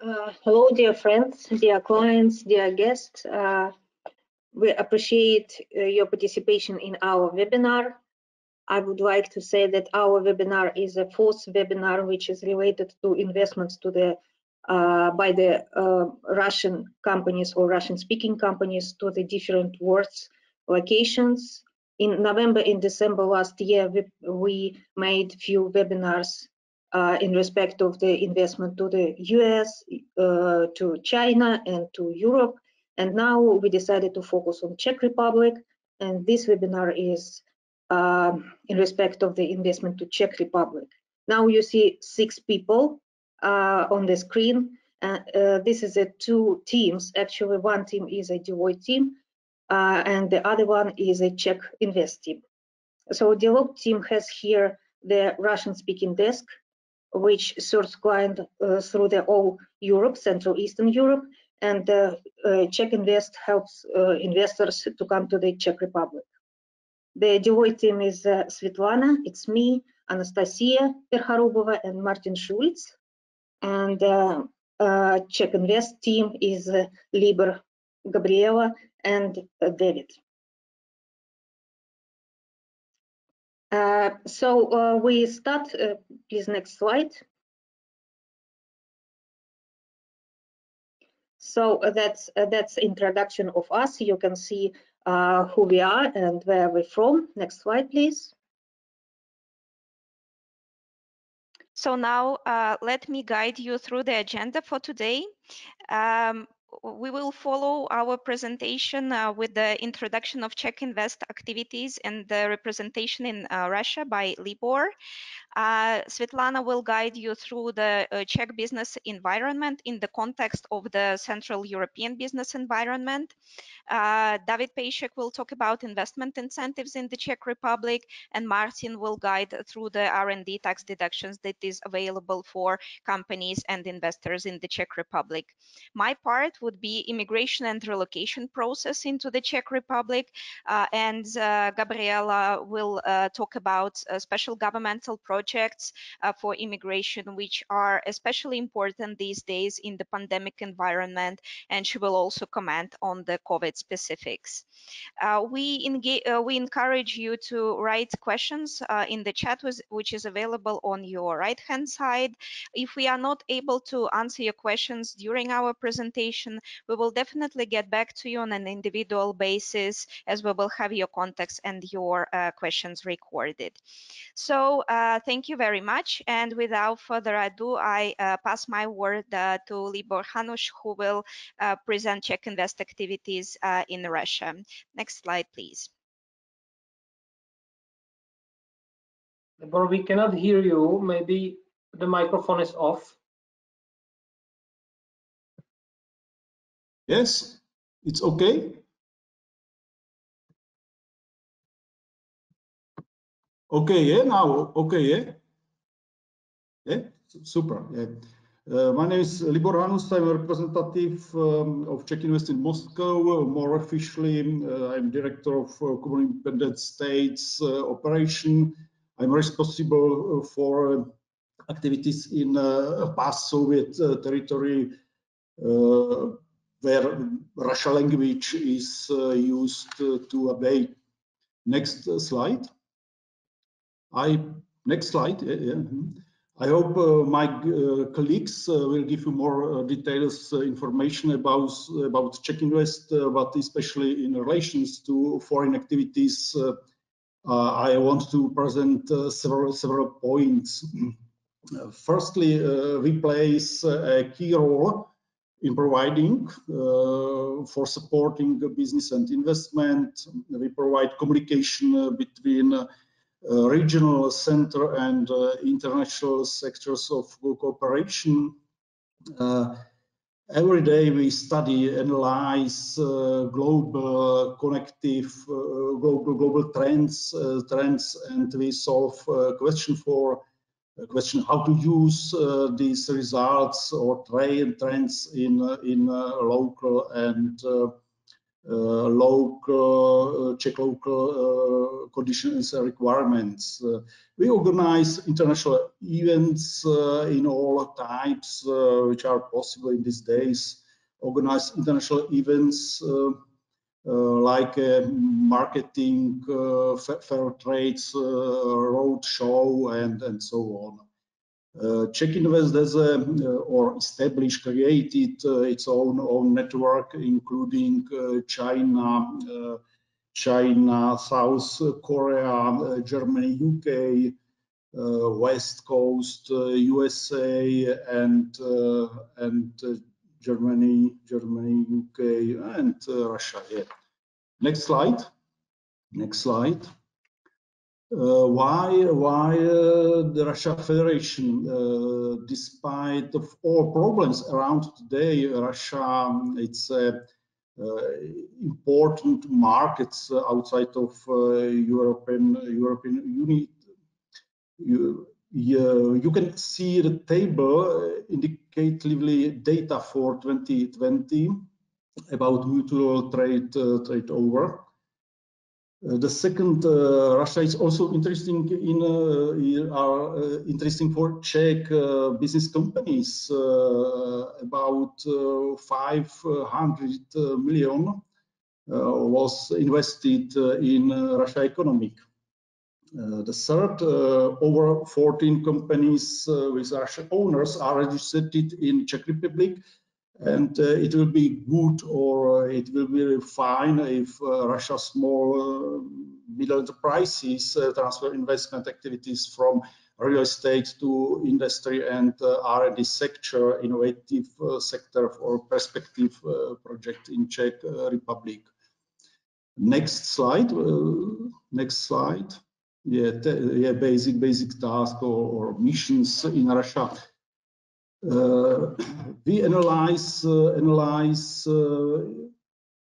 Hello, dear friends, dear clients, dear guests. We appreciate your participation in our webinar. I would like to say that our webinar is a fourth webinar which is related to investments to the by the Russian companies or Russian-speaking companies to the different world's locations. In November and December last year, we made few webinars in respect of the investment to the US, to China, and to Europe. And now we decided to focus on Czech Republic. And this webinar is in respect of the investment to Czech Republic. Now you see 6 people on the screen. This is two teams. Actually, one team is a Deloitte team, and the other one is a CzechInvest team. So Deloitte team has here the Russian-speaking desk, which serves client through the all Europe, Central Eastern Europe, and CzechInvest helps investors to come to the Czech Republic. The Deloitte team is Svetlana, it's me, Anastasia Perharubova, and Martin Schulz. And CzechInvest team is Liber, Gabriela, and David. So we start, please next slide. So that's introduction of us. You can see who we are and where we're from. Next slide, please. So now let me guide you through the agenda for today. We will follow our presentation with the introduction of CzechInvest activities and the representation in Russia by Libor. Svetlana will guide you through the Czech business environment in the context of the Central European business environment. David Pejšek will talk about investment incentives in the Czech Republic, and Martin will guide through the R&D tax deductions that is available for companies and investors in the Czech Republic. My part would be immigration and relocation process into the Czech Republic, and Gabriela will talk about special governmental projects for immigration, which are especially important these days in the pandemic environment, and she will also comment on the COVID specifics. We encourage you to write questions in the chat, which is available on your right-hand side. If we are not able to answer your questions during our presentation, we will definitely get back to you on an individual basis, as we will have your contacts and your questions recorded. So thank you very much. And without further ado, I pass my word to Libor Hanuš, who will present CzechInvest activities in Russia. Next slide, please. Libor, we cannot hear you. Maybe the microphone is off. Yes, it's okay. Okay, yeah, now, okay, yeah. Yeah, super, yeah. My name is Libor Hanuš. I'm a representative of CzechInvest in Moscow. More officially, I'm director of Common Independent States operation. I'm responsible for activities in past Soviet territory where Russian language is used to obey. Next slide. Next slide. Yeah. I hope my colleagues will give you more details information about CzechInvest, but especially in relations to foreign activities. I want to present several points. Firstly, we plays a key role in providing for supporting business and investment. We provide communication between regional, center, and international sectors of cooperation. Every day we study, analyze global connective, global trends, and we solve question how to use these results or trends in local and Czech local conditions and requirements. We organize international events in all types which are possible in these days. Organize international events like marketing, fair trades, road show, and so on. CzechInvest has or established, created its own network, including China, South Korea, Germany, UK, West Coast, USA, and Germany, UK, and Russia. Yeah. Next slide. Next slide. Why the Russia Federation, despite of all problems around today, Russia, it's important markets outside of European Union. You can see the table indicatively data for 2020 about mutual trade over. The second, Russia is also interesting interesting for Czech business companies. About 500 million was invested in Russia economic. The third, over 14 companies with Russian owners are registered in Czech Republic. And it will be good, or it will be fine if Russia's small middle enterprises transfer investment activities from real estate to industry and R&D sector, innovative sector for perspective project in Czech Republic. Next slide. Next slide. Yeah, basic task or missions in Russia. We analyze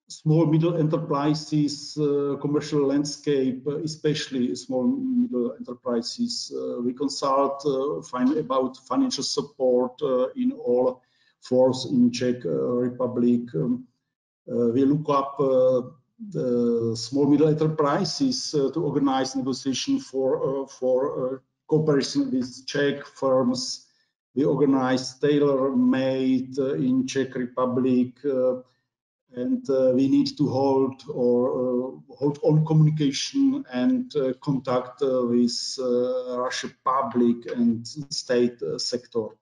small middle enterprises commercial landscape, especially small middle enterprises. We consult, find about financial support in all forms in Czech Republic. We look up the small middle enterprises to organize negotiation for cooperation with Czech firms. We organize tailor-made in Czech Republic, and we need to hold on communication and contact with Russian public and state sector.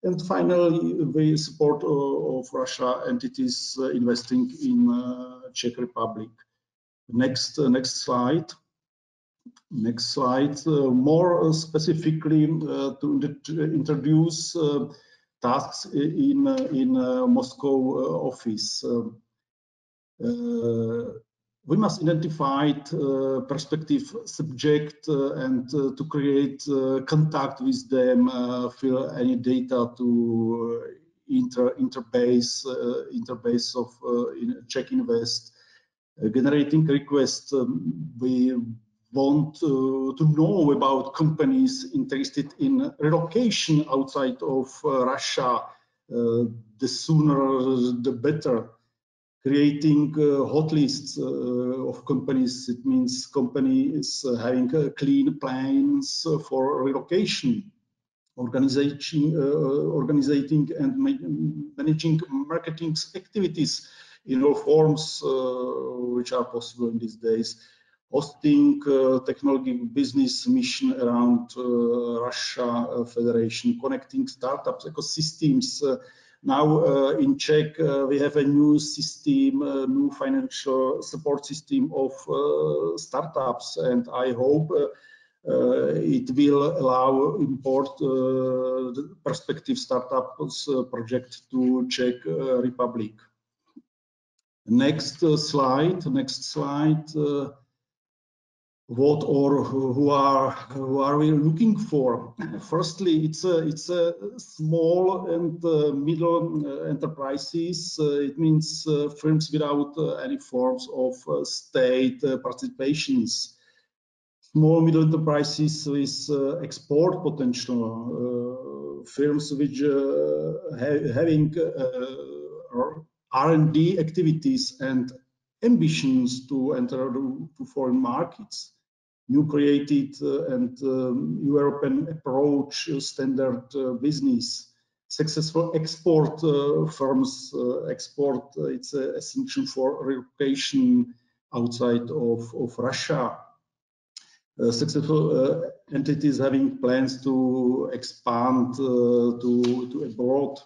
And finally, we support of Russia entities investing in Czech Republic. Next slide. Next slide. More specifically, to introduce tasks in Moscow office. We must identify prospective subject and to create contact with them, fill any data to interbase of CzechInvest, generating requests. We want to know about companies interested in relocation outside of Russia. The sooner the better. Creating hot lists of companies, it means companies having clean plans for relocation, organizing and managing marketing activities in all forms which are possible in these days. Hosting technology business mission around Russia Federation, connecting startups, ecosystems. Now in Czech, we have a new system, new financial support system of startups, and I hope it will allow import the prospective startups project to Czech Republic. Next slide. Next slide. What or who are we looking for? Firstly, it's a small and middle enterprises. It means firms without any forms of state participations. Small middle enterprises with export potential. Firms which having R&D activities and ambitions to enter to foreign markets. New created and European approach standard business. Successful export firms export, it's essential for relocation outside of Russia. Successful entities having plans to expand to abroad.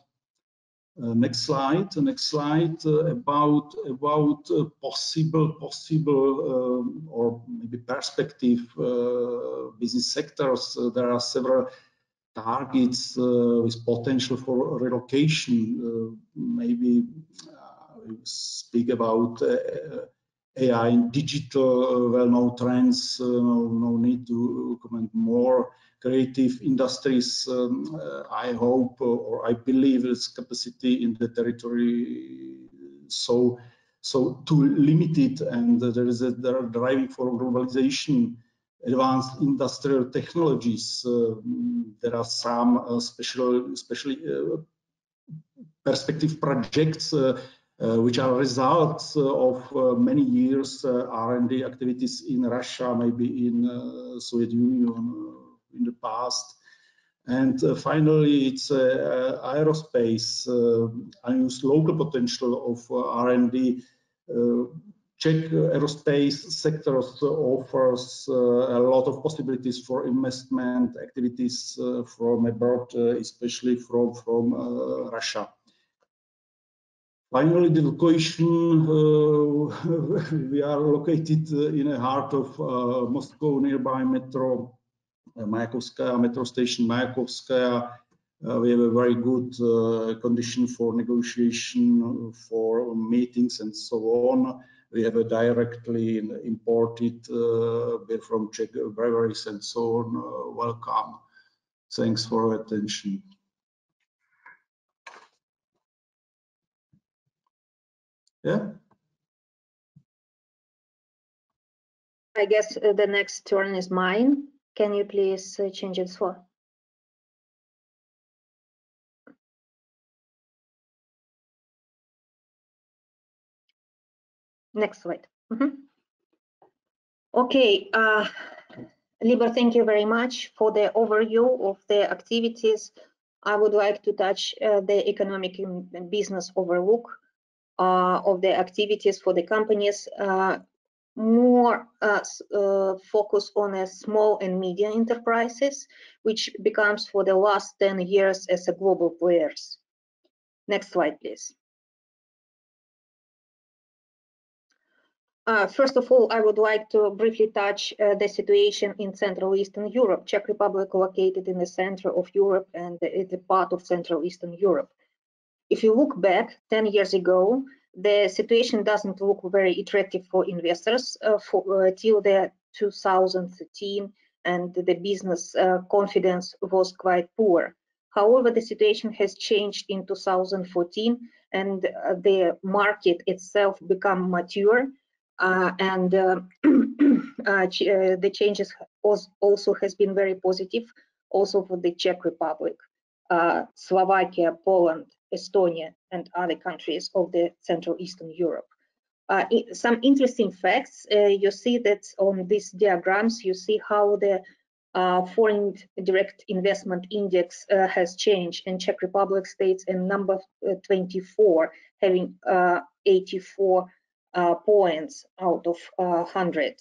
Next slide. About possible or maybe perspective business sectors. There are several targets with potential for relocation. Maybe we speak about AI and digital well-known trends. No need to comment more. Creative industries, I hope or I believe its capacity in the territory so too limited, and there are driving for globalization. Advanced industrial technologies. There are some especially perspective projects which are results of many years R&D activities in Russia, maybe in Soviet Union in the past. And finally, it's aerospace, unused local potential of R&D. Czech aerospace sectors offers a lot of possibilities for investment activities from abroad, especially from Russia. Finally, the location, we are located in the heart of Moscow, nearby metro Mayakovskaya, metro station Mayakovskaya. We have a very good condition for negotiation, for meetings and so on. We have a directly imported beer from Czech breweries and so on. Welcome. Thanks for your attention. Yeah. I guess the next turn is mine. Can you please change it for? Next slide. Okay, Libor, thank you very much for the overview of the activities. I would like to touch the economic and business overlook of the activities for the companies. More focus on small and medium enterprises, which becomes for the last 10 years as a global players. Next slide, please. First of all, I would like to briefly touch the situation in Central Eastern Europe. Czech Republic located in the center of Europe and it's a part of Central Eastern Europe. If you look back 10 years ago, the situation doesn't look very attractive for investors till the 2013, and the business confidence was quite poor. However, the situation has changed in 2014, and the market itself become mature, and the changes also has been very positive, also for the Czech Republic, Slovakia, Poland, Estonia, and other countries of the Central Eastern Europe. Some interesting facts, you see that on these diagrams, you see how the foreign direct investment index has changed, and Czech Republic stays in number 24, having 84 points out of 100.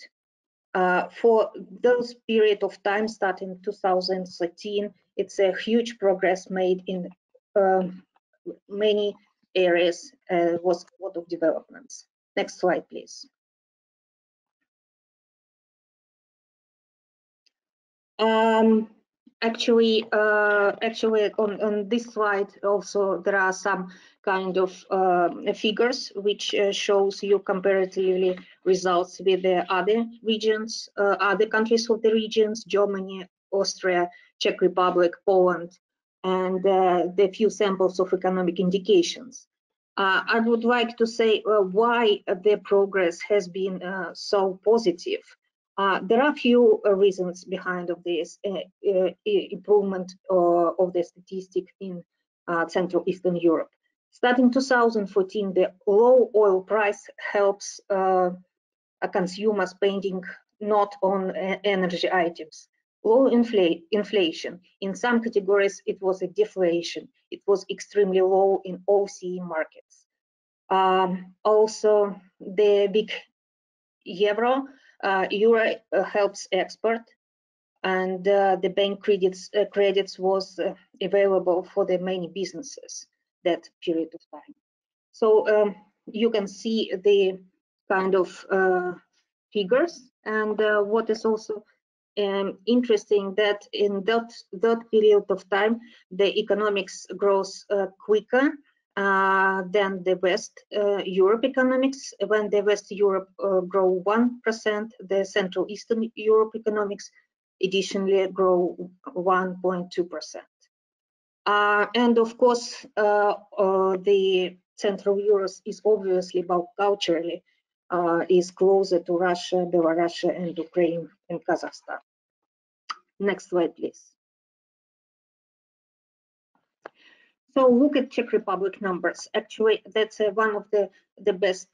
For those period of time starting 2013, it's a huge progress made in many areas, was a lot of developments. Next slide, please. Actually, on this slide also there are some kind of figures which shows you comparatively results with the other regions, other countries of the regions, Germany, Austria, Czech Republic, Poland, and the few samples of economic indications. I would like to say why the progress has been so positive. There are a few reasons behind of this improvement of the statistic in Central Eastern Europe. Starting 2014, the low oil price helps a consumer spending not on energy items. Low inflation. In some categories, it was a deflation. It was extremely low in all CE markets. Also, the big euro helps export, and the bank credits was available for the many businesses that period of time. So you can see the kind of figures, and what is also interesting that in that period of time the economics grows quicker than the West Europe economics. When the West Europe grow 1%, the Central Eastern Europe economics additionally grow 1.2%. And of course, the Central Europe is obviously about culturally is closer to Russia, Belarus, and Ukraine and Kazakhstan. Next slide, please. So look at Czech Republic numbers. Actually, that's one of the best.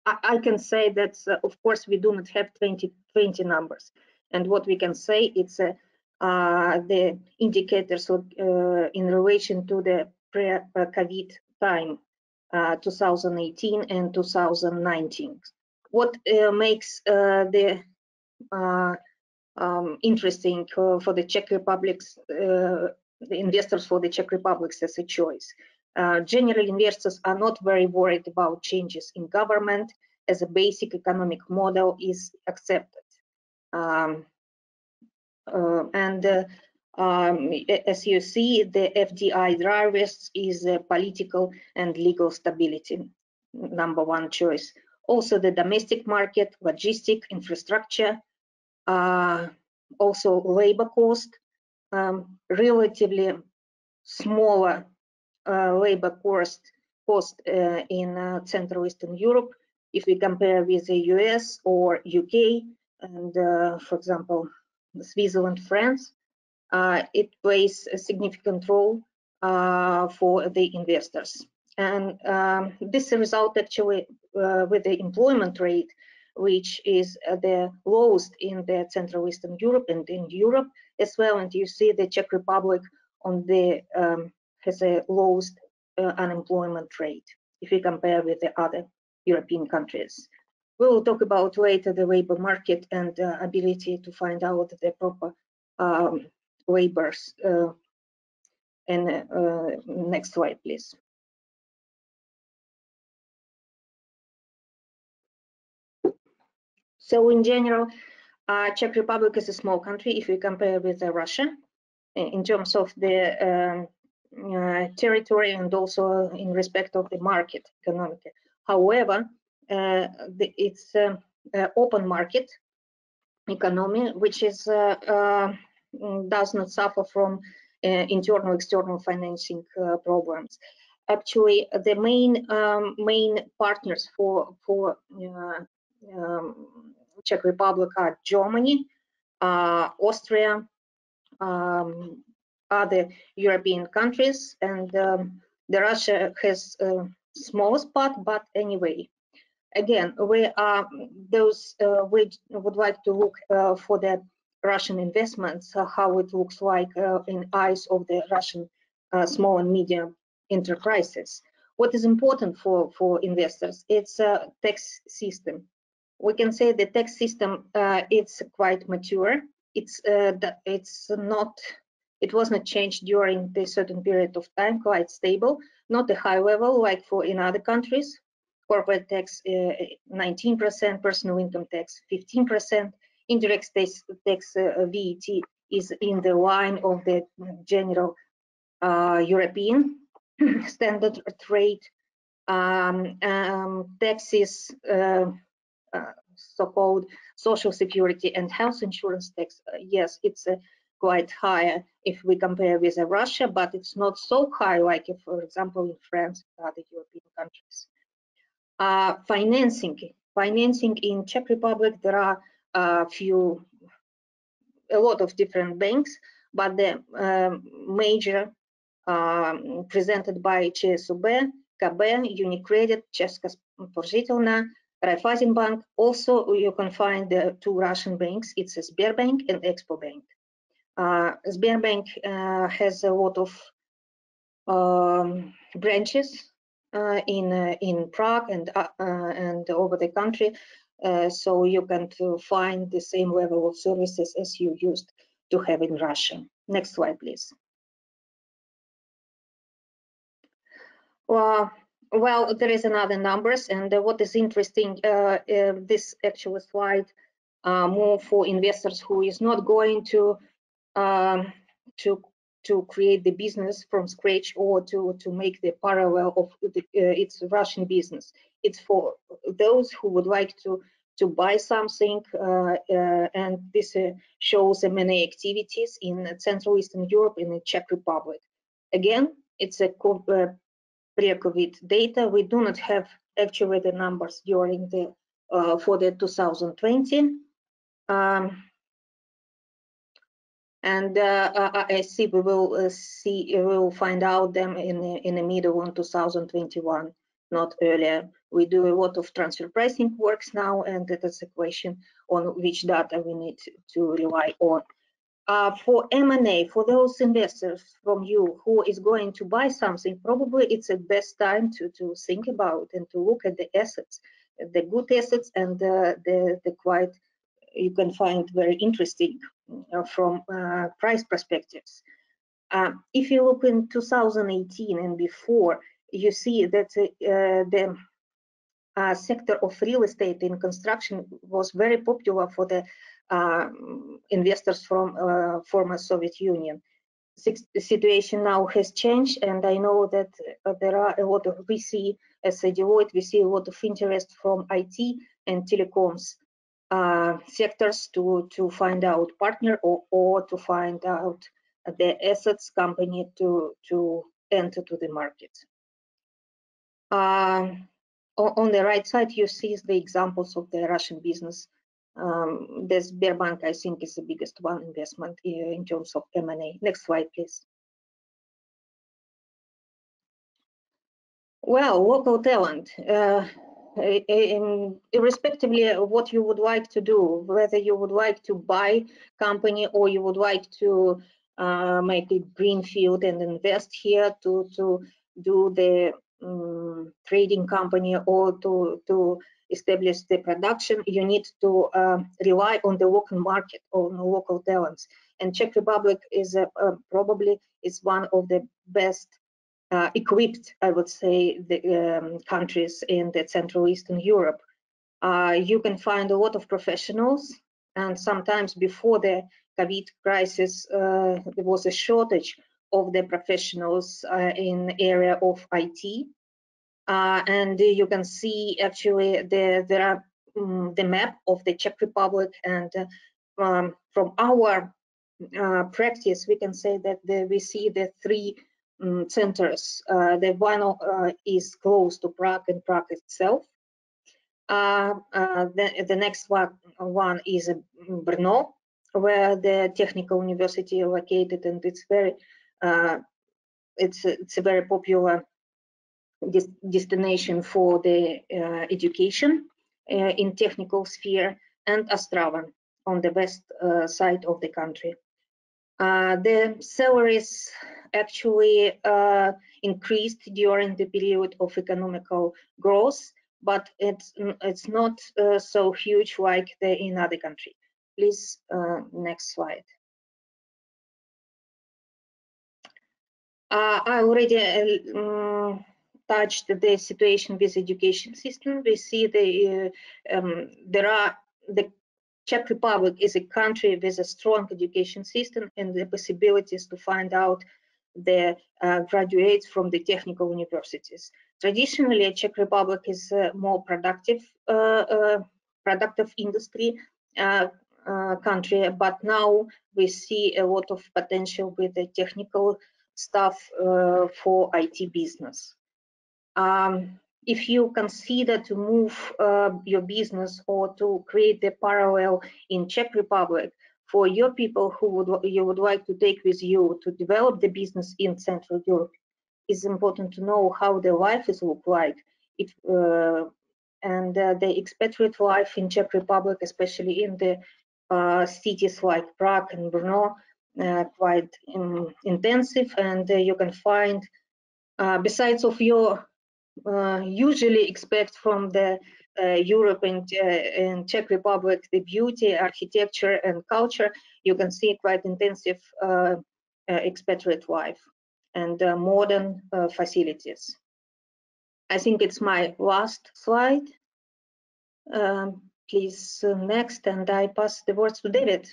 I can say that, of course, we do not have 2020 numbers. And what we can say, it's the indicators in relation to the pre-COVID time, 2018 and 2019. What makes the interesting for the Czech Republic's the investors for the Czech Republic as a choice. General investors are not very worried about changes in government, as a basic economic model is accepted. As you see, the FDI drivers is political and legal stability, #1 choice. Also the domestic market, logistic, infrastructure, also labor cost, relatively smaller labor cost in Central Eastern Europe if we compare with the US or UK and, for example, Switzerland, France. It plays a significant role for the investors. And this result actually with the employment rate, which is the lowest in the Central Eastern Europe and in Europe as well. And you see the Czech Republic on the has a lowest unemployment rate if you compare with the other European countries. We will talk about later the labor market and ability to find out the proper labors. Next slide, please. So in general, Czech Republic is a small country if we compare with Russia in terms of the territory and also in respect of the market economic. However, it's open market economy, which is does not suffer from internal external financing problems. Actually, the main partners for Czech Republic are Germany, Austria, other European countries, and the Russia has smallest part, but anyway. Again, we are those we would like to look for the Russian investments, how it looks like in eyes of the Russian small and medium enterprises. What is important for investors? It's a tax system. We can say the tax system it's quite mature. It was not changed during the certain period of time, quite stable, not a high level like for in other countries. Corporate tax 19%, personal income tax 15%, indirect tax VAT is in the line of the general European standard rate. Taxes, so-called social security and health insurance tax, yes, it's quite higher if we compare with Russia, but it's not so high like, if, for example, in France and other European countries. Financing in Czech Republic, there are a lot of different banks, but the major presented by ČSOB, KB, UniCredit, Česká spořitelna, Raiffeisenbank. Also, you can find the two Russian banks. It's Sberbank and Expo Bank. Sberbank has a lot of branches in Prague and over the country, so you can find the same level of services as you used to have in Russia. Next slide, please. Well, there is another numbers, and what is interesting, this actual slide more for investors who is not going to create the business from scratch or to make the parallel of its Russian business. It's for those who would like to buy something, and this shows many activities in Central Eastern Europe and the Czech Republic. Again, it's a pre-COVID data. We do not have actually the numbers during the for the 2020. And I see we will find out them in the middle of 2021, not earlier. We do a lot of transfer pricing works now, and that is a question on which data we need to rely on. For M&A, for those investors from you who is going to buy something, probably it's the best time to think about and to look at the assets, the good assets and the quite, you can find very interesting from price perspectives. If you look in 2018 and before, you see that the sector of real estate in construction was very popular for the investors from former Soviet Union. The situation now has changed, and I know that there are a lot of, we see as a Deloitte, we see a lot of interest from IT and telecoms sectors to find out partner or to find out the assets company to enter to the market. On the right side, you see the examples of the Russian business. The Sberbank, I think, is the biggest one investment in terms of M&A. Next slide, please. Well, local talent. Irrespectively of what you would like to do, whether you would like to buy company or you would like to make a greenfield and invest here to do the trading company or to establish the production, you need to rely on the local market, on local talents. And Czech Republic is probably is one of the best equipped, I would say, the countries in the Central Eastern Europe. You can find a lot of professionals, and sometimes before the COVID crisis, there was a shortage of the professionals in the area of IT. And you can see actually there are the map of the Czech Republic, and from our practice, we can say that we see the three centers. The one is close to Prague and Prague itself. The next one is Brno, where the technical university is located, and it's very it's a very popular destination for the education in technical sphere, and Ostrava on the west side of the country. The salaries actually increased during the period of economical growth, but it's not so huge like in other countries. Please, next slide. I already touched the situation with education system. We see the Czech Republic is a country with a strong education system and the possibilities to find out the graduates from the technical universities. Traditionally, Czech Republic is a more productive industry country, but now we see a lot of potential with the technical stuff for IT business. If you consider to move your business or to create the parallel in Czech Republic, for your people who you would like to take with you to develop the business in Central Europe, it's important to know how their life is look like. The expatriate life in Czech Republic, especially in the cities like Prague and Brno, quite intensive, and you can find, besides of your usually expect from the Europe and Czech Republic, the beauty, architecture, and culture, you can see quite intensive expatriate life and modern facilities. I think it's my last slide. Please, next, and I pass the words to David.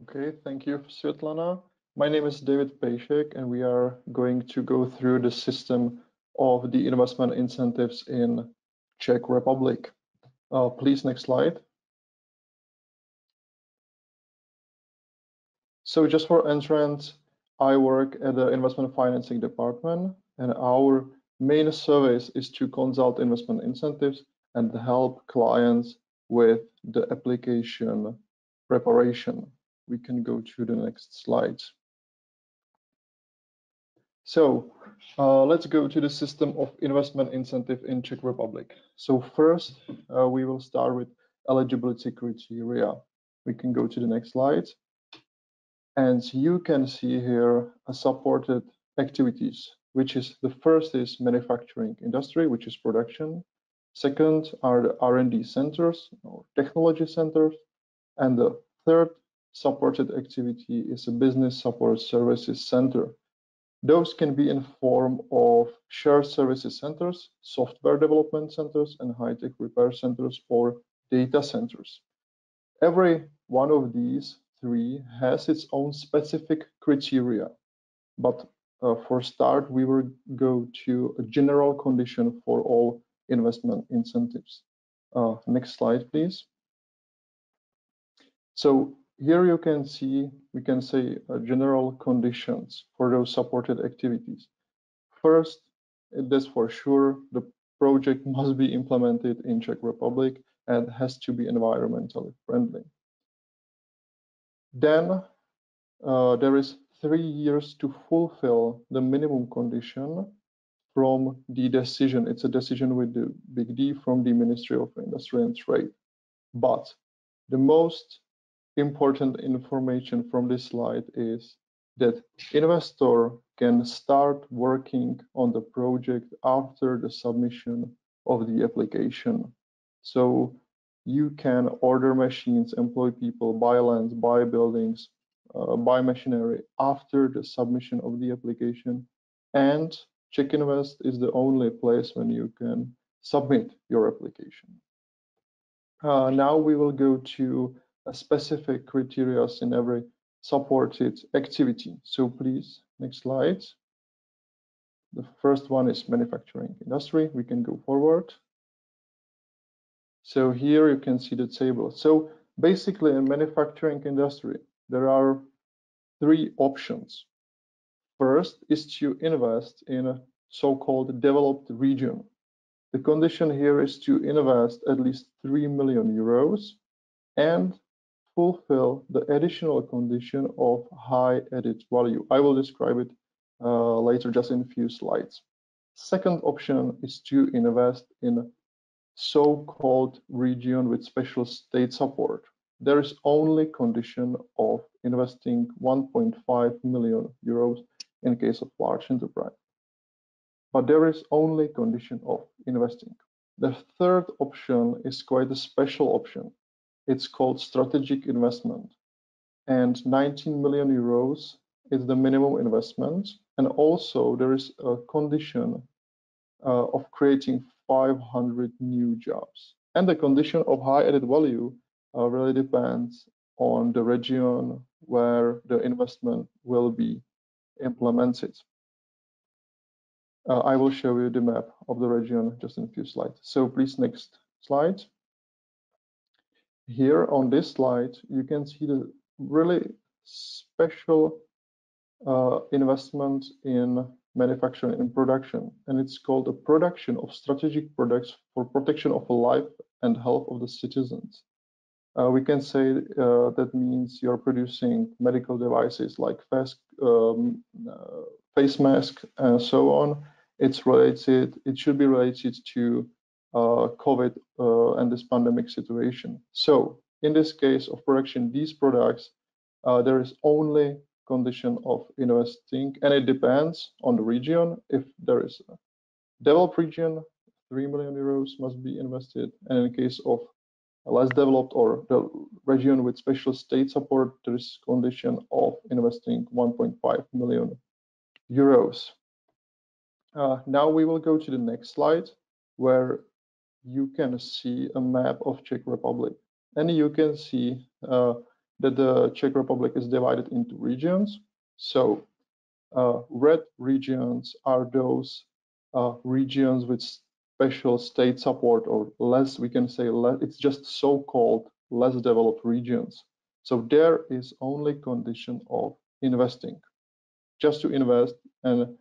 Okay, thank you, Svetlana. My name is David Pejšek, and we are going to go through the system of the investment incentives in Czech Republic. Please, next slide. So just for entrance, I work at the investment financing department, and our main service is to consult investment incentives and help clients with the application preparation. We can go to the next slide. So let's go to the system of investment incentive in Czech Republic. So first, we will start with eligibility criteria. We can go to the next slide. And you can see here supported activities, which is the first is manufacturing industry, which is production. Second are the R&D centers or technology centers. And the third supported activity is a business support services center. Those can be in form of shared services centers, software development centers, and high-tech repair centers or data centers. Every one of these three has its own specific criteria, but for start, we will go to a general condition for all investment incentives. Next slide, please. So here you can see, we can say general conditions for those supported activities. First, it is for sure the project must be implemented in Czech Republic and has to be environmentally friendly. Then there is 3 years to fulfill the minimum condition from the decision. It's a decision with the big D from the Ministry of Industry and Trade. But the most important information from this slide is that investor can start working on the project after the submission of the application. So you can order machines, employ people, buy lands, buy buildings, buy machinery after the submission of the application. And CzechInvest is the only place when you can submit your application. Now we will go to specific criteria in every supported activity. So please, next slide. The first one is manufacturing industry. We can go forward. So here you can see the table. So basically in manufacturing industry, there are 3 options. First is to invest in a so-called developed region. The condition here is to invest at least 3 million euros and fulfill the additional condition of high added value. I will describe it later just in a few slides. Second option is to invest in so-called region with special state support. There is only condition of investing 1.5 million euros in case of large enterprise. But there is only condition of investing. The third option is quite a special option. It's called strategic investment, and 19 million euros is the minimum investment. And also there is a condition of creating 500 new jobs. And the condition of high added value really depends on the region where the investment will be implemented. I will show you the map of the region just in a few slides. So please, next slide. Here on this slide, you can see the really special investment in manufacturing and production, and it's called a production of strategic products for protection of life and health of the citizens. We can say that means you're producing medical devices like face mask and so on. It's related. It should be related to COVID and this pandemic situation. So in this case of production, these products, there is only condition of investing, and it depends on the region. If there is a developed region, 3 million euros must be invested, and in case of less developed or the region with special state support, there is condition of investing 1.5 million euros. Now we will go to the next slide, where you can see a map of Czech Republic, and you can see that the Czech Republic is divided into regions. So red regions are those regions with special state support, or less, we can say less, it's just so-called less developed regions. So there is only condition of investing, just to invest and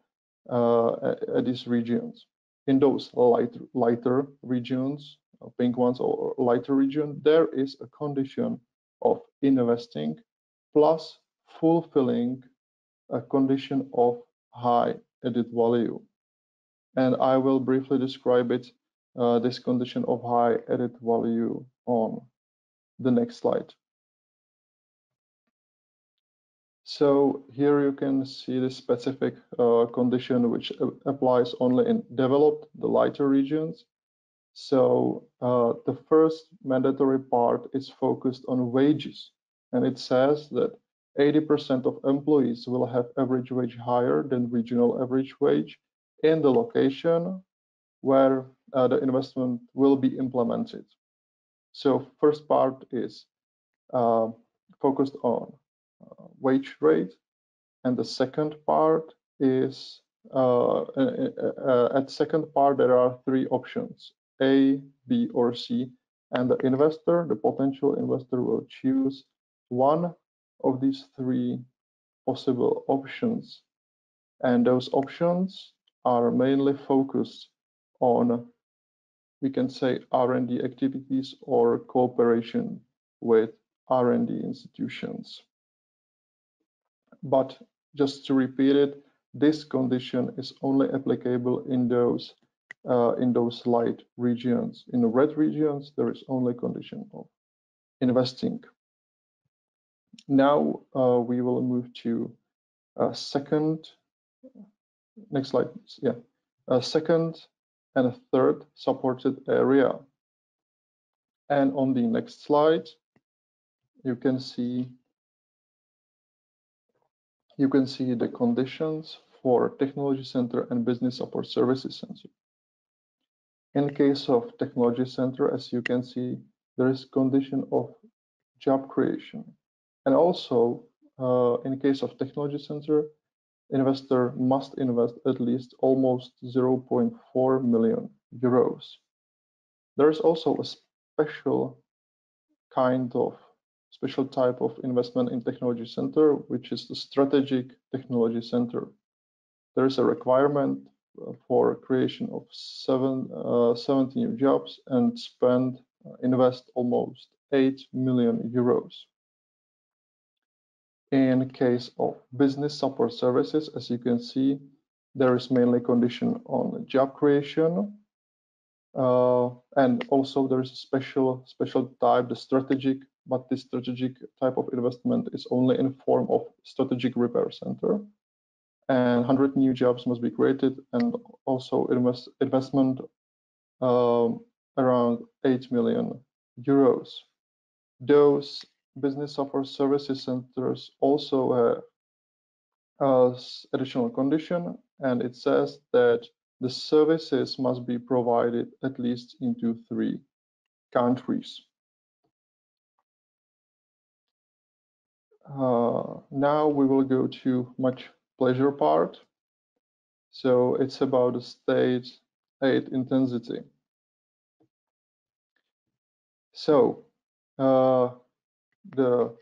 at these regions. In those lighter regions, pink ones or lighter region, there is a condition of investing plus fulfilling a condition of high added value. And I will briefly describe it, this condition of high added value, on the next slide. So here you can see the specific condition which applies only in developed, the lighter regions. So the first mandatory part is focused on wages, and it says that 80% of employees will have average wage higher than regional average wage in the location where the investment will be implemented. So first part is focused on wage rate, and the second part is at second part there are three options: A, B, or C, and the investor, the potential investor, will choose one of these three possible options, and those options are mainly focused on, we can say, R&D activities or cooperation with R&D institutions. But just to repeat it, this condition is only applicable in those light regions. In the red regions, there is only condition of investing. Now we will move to second. Next slide, please. Yeah, second and a third supported area. And on the next slide, you can see the conditions for technology center and business support services center. In case of technology center, as you can see, there is condition of job creation. And also, in case of technology center, investor must invest at least almost 0.4 million euros. There is also a special type of investment in technology center, which is the strategic technology center. There is a requirement for creation of 70 new jobs and invest almost 8 million euros. In case of business support services, as you can see, there is mainly condition on job creation, and also there is a special type, the strategic, but this strategic type of investment is only in form of strategic repair center, and 100 new jobs must be created, and also investment around 8 million euros. Those business support services centers also have additional condition, and it says that the services must be provided at least into 3 countries. Now we will go to much pleasure part. So it's about the state aid intensity. So the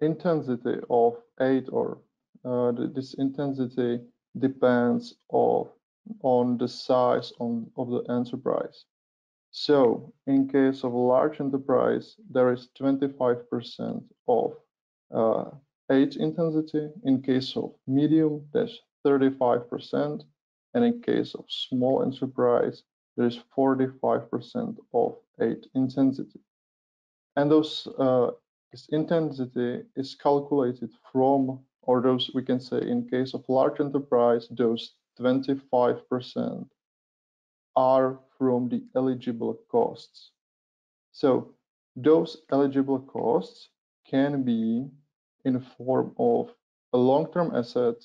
intensity of aid, or this intensity depends on the size of the enterprise. So in case of a large enterprise, there is 25% of age intensity. In case of medium, there's 35%. And in case of small enterprise, there is 45% of age intensity. And this intensity is calculated from, or those we can say in case of large enterprise, those 25% are from the eligible costs. So those eligible costs can be in form of a long-term asset,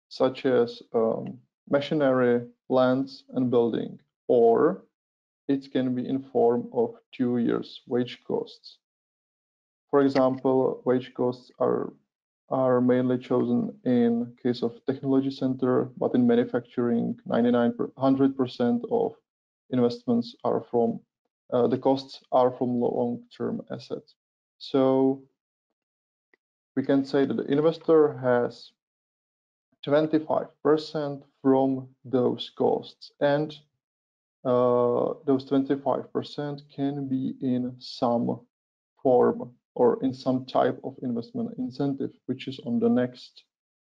such as machinery, lands, and building, or it can be in form of 2 years wage costs. For example, wage costs are mainly chosen in case of technology center, but in manufacturing, 100% of investments are from the costs are from long-term assets. So we can say that the investor has 25% from those costs, and those 25% can be in some form or in some type of investment incentive, which is on the next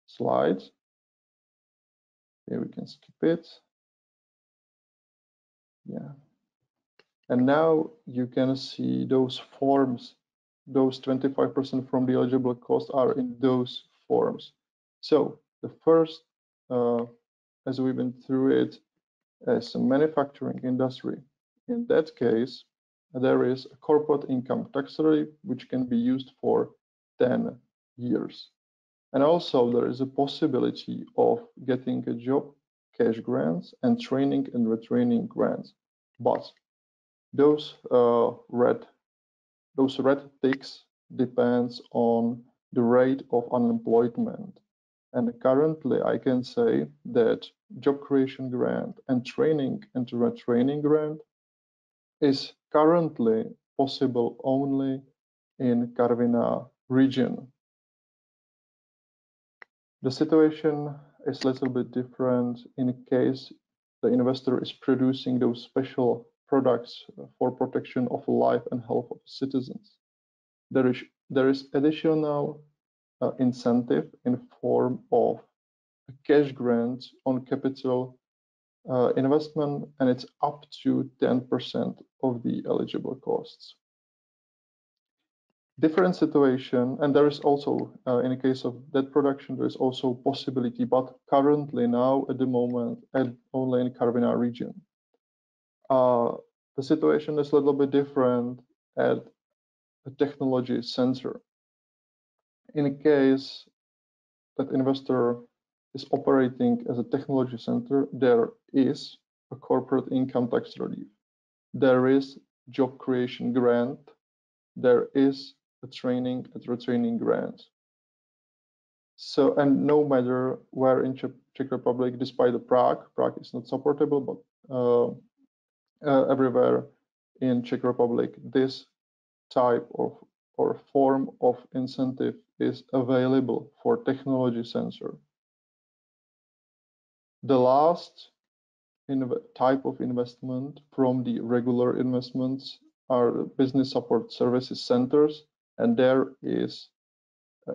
slide. Here we can skip it. Yeah. And now you can see those forms, those 25% from the eligible cost are in those forms. So the first, as we've been through it, as a manufacturing industry. In that case, there is a corporate income tax relief, which can be used for 10 years. And also there is a possibility of getting a job, cash grants, and training and retraining grants. But those red ticks depends on the rate of unemployment. And currently I can say that job creation grant and training and retraining grant is currently possible only in Karviná region. The situation is a little bit different in case the investor is producing those special products for protection of life and health of citizens. There is additional incentive in form of a cash grant on capital investment, and it's up to 10% of the eligible costs. Different situation, and there is also, in the case of debt production, there is also possibility, but currently now at the moment, only in Karviná region. The situation is a little bit different at a technology center. In case that investor is operating as a technology center, there is a corporate income tax relief. There is job creation grant. There is a training and retraining grant. So, and no matter where in Czech Republic, despite the Prague is not supportable, but everywhere in Czech Republic, this type of or form of incentive is available for technology center. The last type of investment from the regular investments are business support services centers, and there is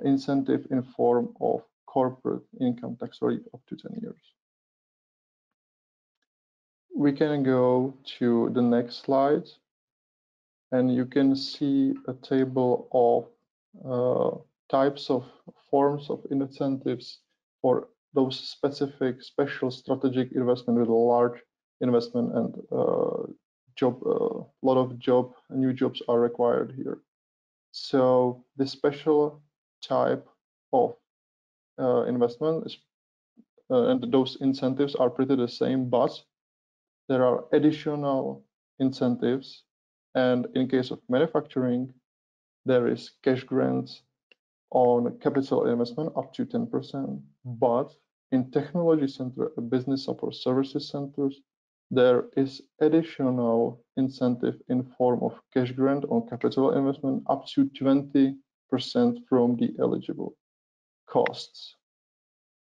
incentive in form of corporate income tax relief up to 10 years. We can go to the next slide, and you can see a table of types of forms of incentives for those specific special strategic investment with a large investment and a lot of new jobs are required here. So the special type of investment is, and those incentives are pretty the same, but there are additional incentives. And in case of manufacturing, there is cash grants on capital investment up to 10%. But in technology center, business support services centers, there is additional incentive in form of cash grant on capital investment up to 20% from the eligible costs.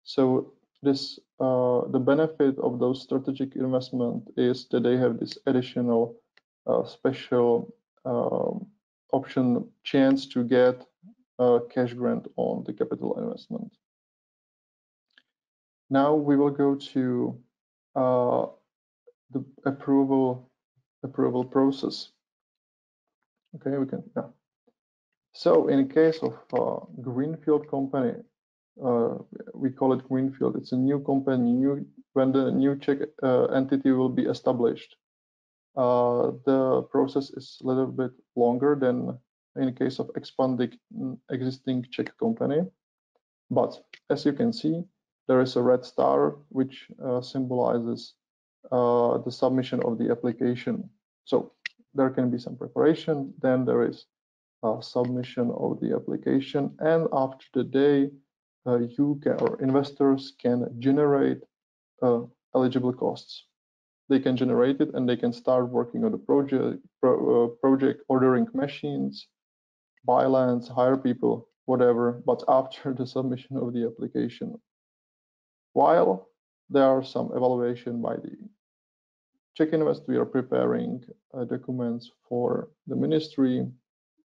So this the benefit of those strategic investment is that they have this additional special option chance to get a cash grant on the capital investment. Now we will go to the approval process. Okay, we can. Yeah. So in case of greenfield company, we call it greenfield. It's a new company, when the new Czech entity will be established. The process is a little bit longer than in case of expanding existing Czech company. But as you can see, there is a red star which symbolizes the submission of the application. So there can be some preparation, then there is submission of the application, and after the day you can, or investors can generate eligible costs. They can generate it and they can start working on the project, ordering machines, buy lands, hire people, whatever, but after the submission of the application. While there are some evaluation by the CzechInvest, we are preparing documents for the ministry,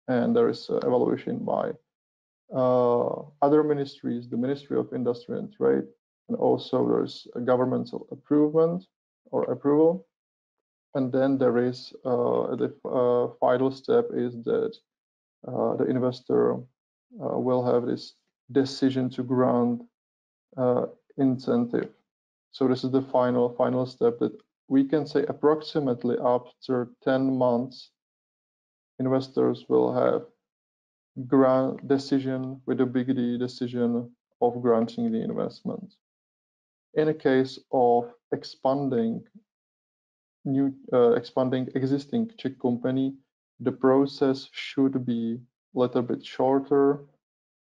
and there is evaluation by other ministries, the Ministry of Industry and Trade, and also there's a governmental approval. And then there is the final step is that the investor will have this decision to grant incentive. So this is the final step that we can say approximately after 10 months, investors will have grant decision with a big D decision of granting the investment. In a case of expanding existing Czech company, the process should be a little bit shorter.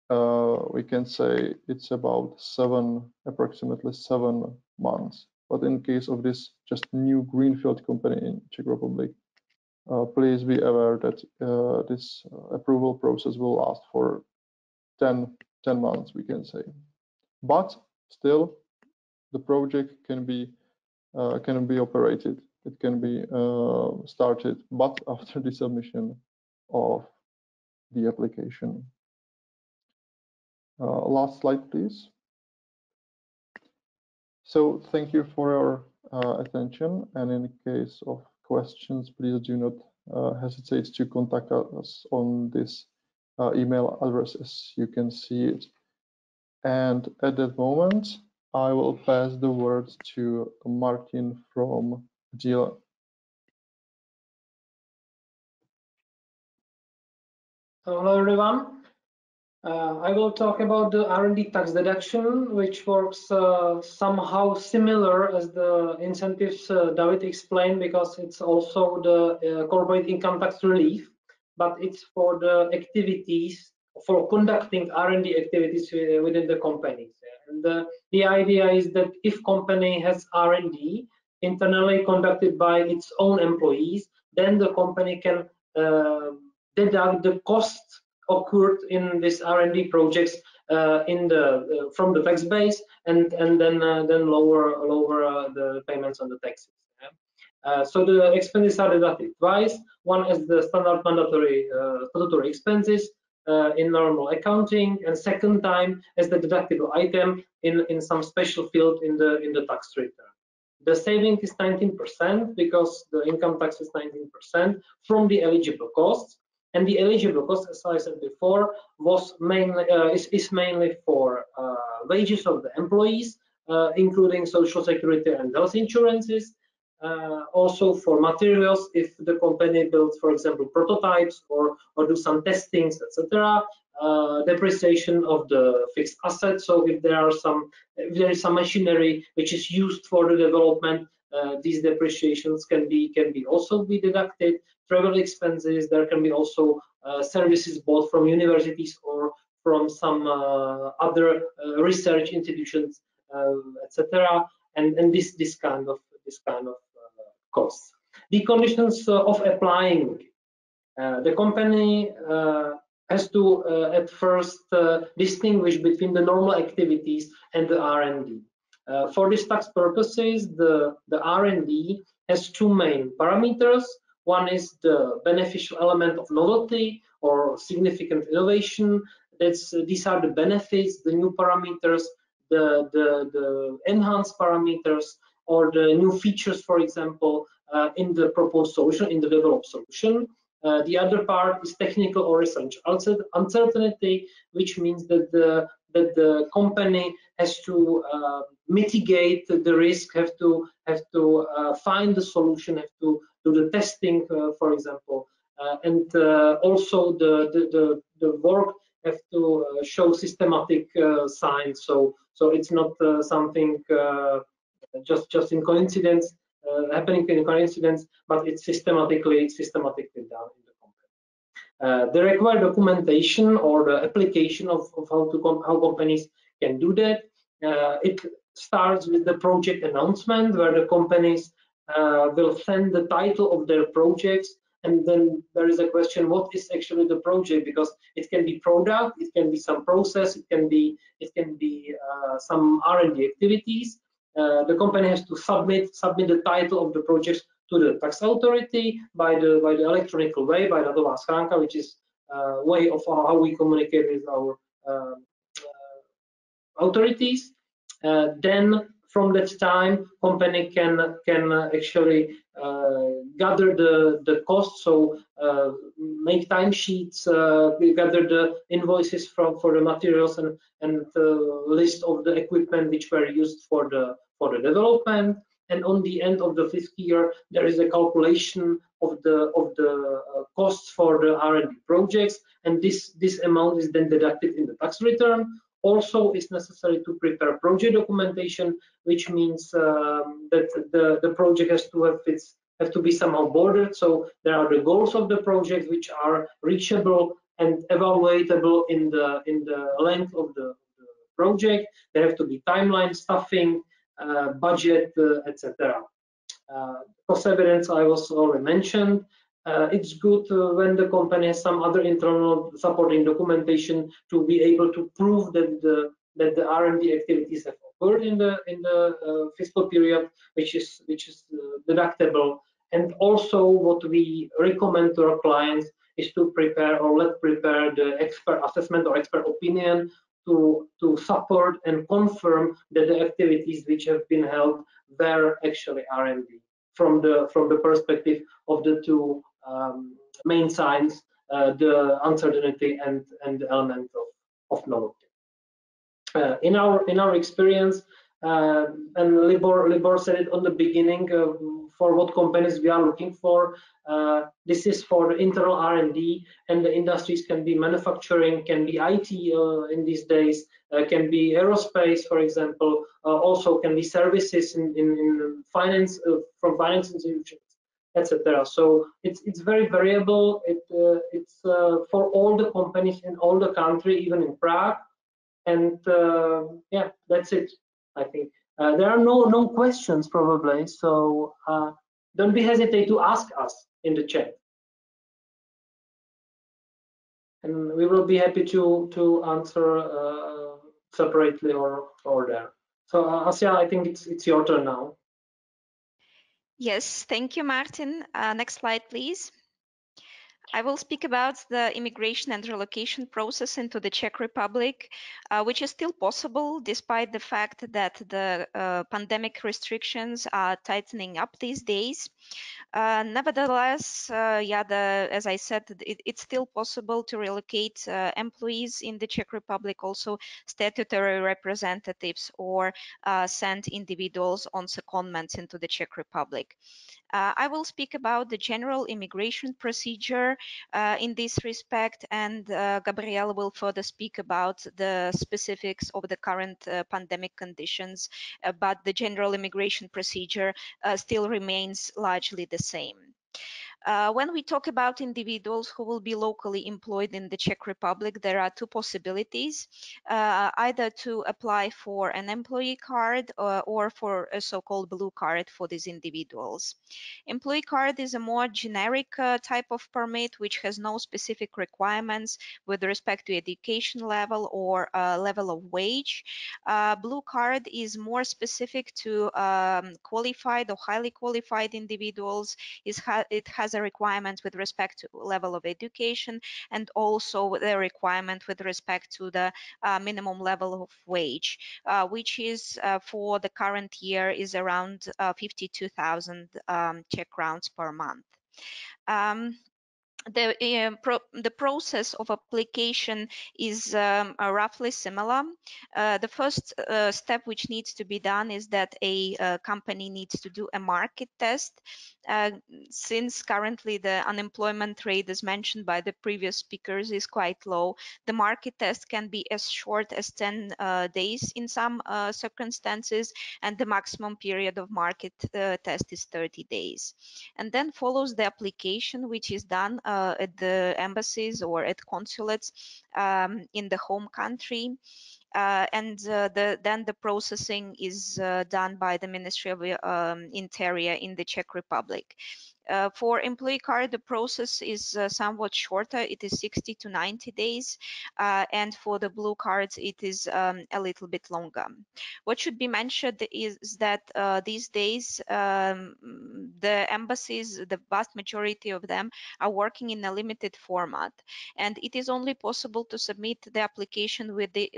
We can say it's about approximately 7 months. But in case of this just new greenfield company in Czech Republic, please be aware that this approval process will last for 10 months, we can say. But still, the project can be operated. It can be started, but after the submission of the application. Last slide, please. So thank you for your attention, and in case of questions, please do not hesitate to contact us on this email address as you can see it. And at that moment, I will pass the words to Martin from Díla. Hello everyone. I will talk about the R&D tax deduction, which works somehow similar as the incentives David explained, because it's also the corporate income tax relief, but it's for the activities, for conducting R&D activities within the companies. And the idea is that if company has R&D internally conducted by its own employees, then the company can deduct the cost occurred in this R&D projects from the tax base, and then lower the payments on the taxes. So the expenses are deducted twice. One is the standard mandatory statutory expenses in normal accounting, and second time as the deductible item in some special field in the tax return. The saving is 19% because the income tax is 19% from the eligible costs. And the eligible cost, as I said before, was mainly is mainly for wages of the employees, including social security and health insurances. Also for materials, if the company builds, for example, prototypes or do some testings, etc. Depreciation of the fixed assets. So if there is some machinery which is used for the development, these depreciations can also be deducted. Travel expenses, there can be also services bought from universities or from some other research institutions, etc. And this kind of costs. The conditions of applying. The company has to at first distinguish between the normal activities and the R&D. For these tax purposes, the R&D has two main parameters. One is the beneficial element of novelty or significant innovation. These are the benefits, the new parameters, the enhanced parameters, or the new features, for example, in the proposed solution, in the developed solution. The other part is technical or research uncertainty, which means that the company has to mitigate the risk, have to find the solution, have to do the testing, for example, and also the work have to show systematic signs. So it's not something just in coincidence, happening in coincidence, but it's systematically done in the company. The required documentation or the application of how companies can do that. It starts with the project announcement, where the companies will send the title of their projects, and then there is a question: what is actually the project? Because it can be product, it can be some process, it can be some R&D activities. The company has to submit the title of the projects to the tax authority by the electronic way, by datová schránka, which is a way of how we communicate with our authorities. Then from that time, company can actually gather the costs, so make timesheets, gather the invoices for the materials and list of the equipment which were used for the development. And on the end of the fiscal year, there is a calculation of the costs for the R&D projects, and this amount is then deducted in the tax return. Also, it's necessary to prepare project documentation, which means that the project has to be somehow bordered. So there are the goals of the project which are reachable and evaluatable in the length of the project. There have to be timeline, staffing, budget, etc. Cost evidence I was already mentioned. It's good when the company has some other internal supporting documentation to be able to prove that the R&D activities have occurred in the fiscal period, which is deductible. And also, what we recommend to our clients is to prepare the expert assessment or expert opinion to support and confirm that the activities which have been held were actually R&D from the perspective of the two main signs, the uncertainty and the element of novelty. In our experience, and Libor said it on the beginning, for what companies we are looking for. This is for the internal R&D, and the industries can be manufacturing, can be IT in these days, can be aerospace, for example, also can be services in finance, from finance institutions, etc. So it's very variable. It's for all the companies in all the country, even in Prague, and yeah, that's it. I think there are no questions probably, so don't be hesitate to ask us in the chat, and we will be happy to answer separately or there. So Asya, I think it's your turn now. Yes, thank you, Martin. Next slide, please. I will speak about the immigration and relocation process into the Czech Republic, which is still possible despite the fact that the pandemic restrictions are tightening up these days. Nevertheless, as I said, it's still possible to relocate employees in the Czech Republic, also statutory representatives, or send individuals on secondments into the Czech Republic. I will speak about the general immigration procedure in this respect, and Gabrielle will further speak about the specifics of the current pandemic conditions, but the general immigration procedure still remains largely the same. When we talk about individuals who will be locally employed in the Czech Republic, there are two possibilities, either to apply for an employee card or for a so-called blue card for these individuals. Employee card is a more generic type of permit which has no specific requirements with respect to education level or level of wage. Blue card is more specific to qualified or highly qualified individuals. It has has a requirement with respect to level of education, and also the requirement with respect to the minimum level of wage, which is for the current year is around 52,000 Czech crowns per month. The process of application is roughly similar. The first step which needs to be done is that a company needs to do a market test. Since currently the unemployment rate, as mentioned by the previous speakers, is quite low, the market test can be as short as 10 days in some circumstances, and the maximum period of market test is 30 days. And then follows the application, which is done at the embassies or at consulates in the home country. Then the processing is done by the Ministry of Interior in the Czech Republic. For employee card, the process is somewhat shorter. It is 60 to 90 days. And for the blue cards, it is a little bit longer. What should be mentioned is that these days, the embassies, the vast majority of them, are working in a limited format. And it is only possible to submit the application with the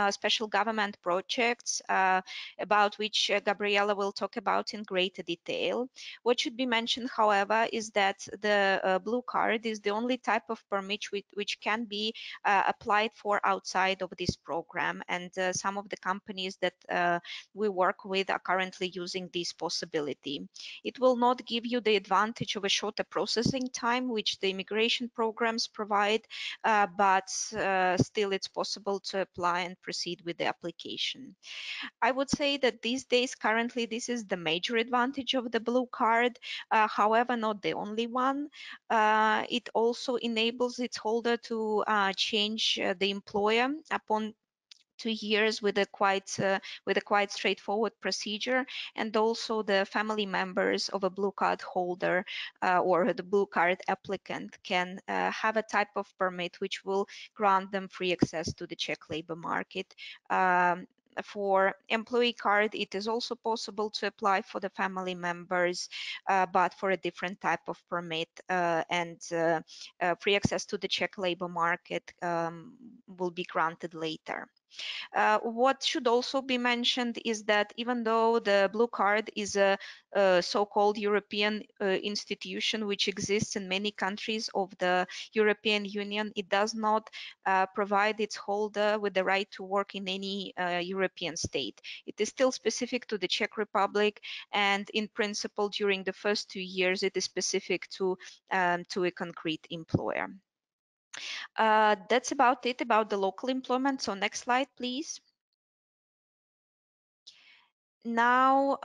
special government projects, about which Gabriela will talk about in greater detail. What should be mentioned, however, is that the blue card is the only type of permit which can be applied for outside of this program, and some of the companies that we work with are currently using this possibility. It will not give you the advantage of a shorter processing time, which the immigration programs provide, but still it's possible to apply and proceed with the application. I would say that these days, currently, this is the major advantage of the blue card. However, not the only one. It also enables its holder to change the employer upon 2 years with a quite straightforward procedure, and also the family members of a blue card holder or the blue card applicant can have a type of permit which will grant them free access to the Czech labor market. For employee card, it is also possible to apply for the family members, but for a different type of permit, and free access to the Czech labor market will be granted later. What should also be mentioned is that even though the blue card is a so-called European institution which exists in many countries of the European Union, it does not provide its holder with the right to work in any European state. It is still specific to the Czech Republic, and in principle, during the first 2 years, it is specific to a concrete employer. That's about it about the local employment. So next slide, please. Now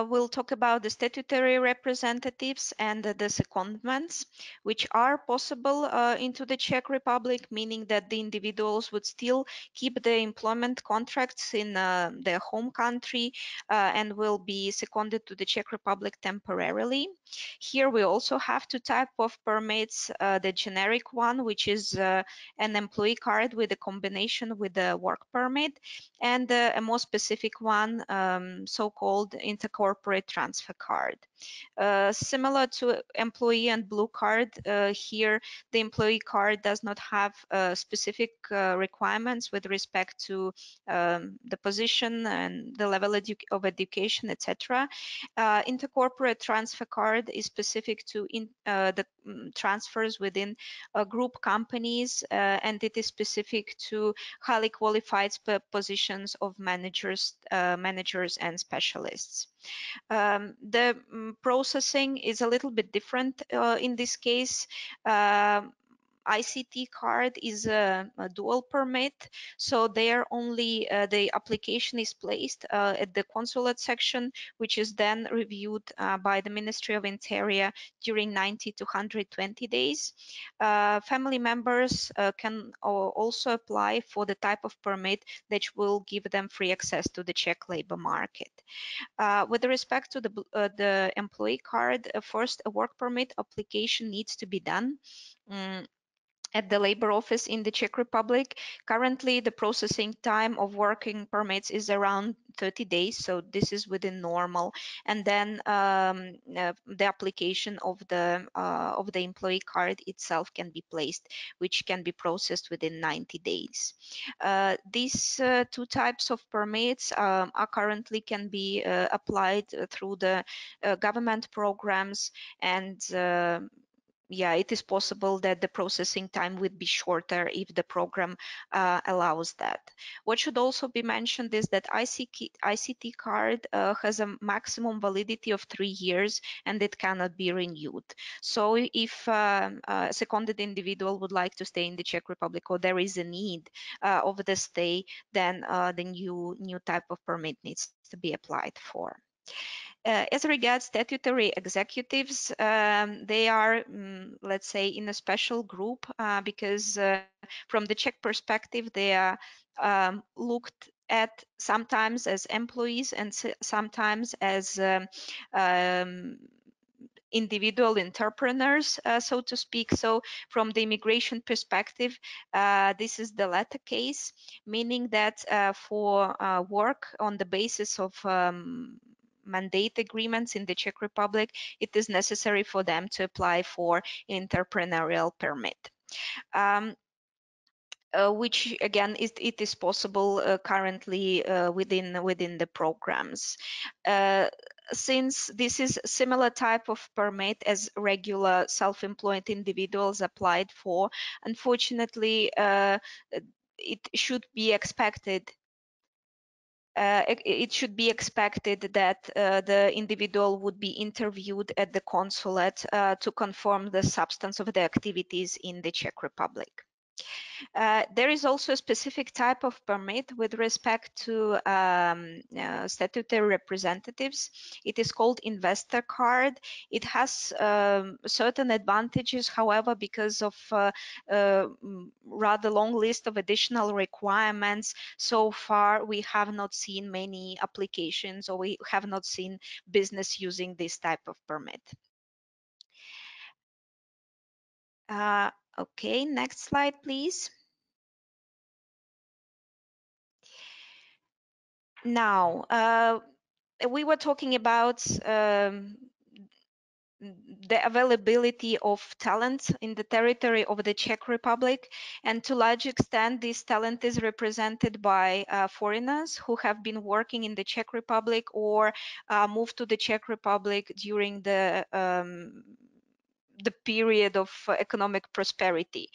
we'll talk about the statutory representatives and the secondments, which are possible into the Czech Republic, meaning that the individuals would still keep the employment contracts in their home country and will be seconded to the Czech Republic temporarily. Here we also have two types of permits, the generic one, which is an employee card with a combination with a work permit, and a more specific one, so-called intercorporate transfer card. Similar to employee and blue card, here the employee card does not have specific requirements with respect to the position and the level of education, etc. Intercorporate transfer card is specific to the transfers within group companies, and it is specific to highly qualified positions of managers and specialists. The processing is a little bit different in this case. ICT card is a dual permit, so there only the application is placed at the consulate section, which is then reviewed by the Ministry of Interior during 90 to 120 days. Family members can also apply for the type of permit that will give them free access to the Czech labor market. With respect to the employee card, first a work permit application needs to be done. at the labor office in the Czech Republic. Currently, the processing time of working permits is around 30 days, so this is within normal. And then the application of the employee card itself can be placed, which can be processed within 90 days. These two types of permits are currently can be applied through the government programs, and yeah, it is possible that the processing time would be shorter if the program allows that. What should also be mentioned is that ICT card has a maximum validity of 3 years and it cannot be renewed. So if a seconded individual would like to stay in the Czech Republic, or there is a need of the stay, then the new type of permit needs to be applied for. As regards statutory executives, they are, let's say, in a special group because from the Czech perspective, they are looked at sometimes as employees and sometimes as individual entrepreneurs, so to speak. So from the immigration perspective, this is the latter case, meaning that for work on the basis of mandate agreements in the Czech Republic, it is necessary for them to apply for entrepreneurial permit. Which again it is possible currently within the programs. Since this is similar type of permit as regular self-employed individuals applied for, unfortunately it should be expected that the individual would be interviewed at the consulate to confirm the substance of the activities in the Czech Republic. There is also a specific type of permit with respect to statutory representatives. It is called investor card. It has certain advantages, however, because of rather long list of additional requirements. So far, we have not seen many applications, or we have not seen business using this type of permit. Okay, next slide, please. Now, we were talking about the availability of talent in the territory of the Czech Republic, and to a large extent this talent is represented by foreigners who have been working in the Czech Republic or moved to the Czech Republic during the period of economic prosperity.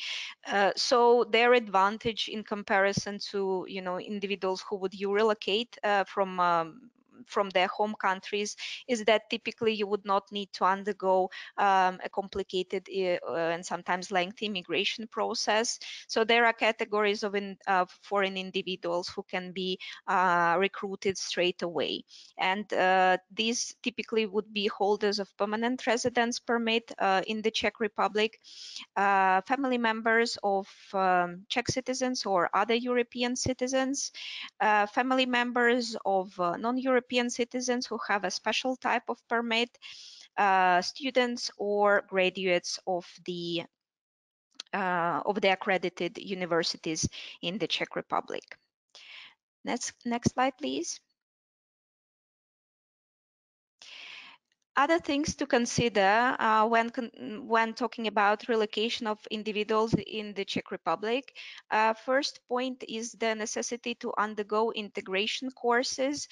So their advantage in comparison to individuals who would relocate from their home countries is that typically you would not need to undergo a complicated and sometimes lengthy immigration process. So there are categories of foreign individuals who can be recruited straight away, and these typically would be holders of permanent residence permit in the Czech Republic, family members of Czech citizens or other European citizens, family members of non-European citizens who have a special type of permit, students or graduates of the accredited universities in the Czech Republic. Next slide, please. Other things to consider when talking about relocation of individuals in the Czech Republic. First point is the necessity to undergo integration courses,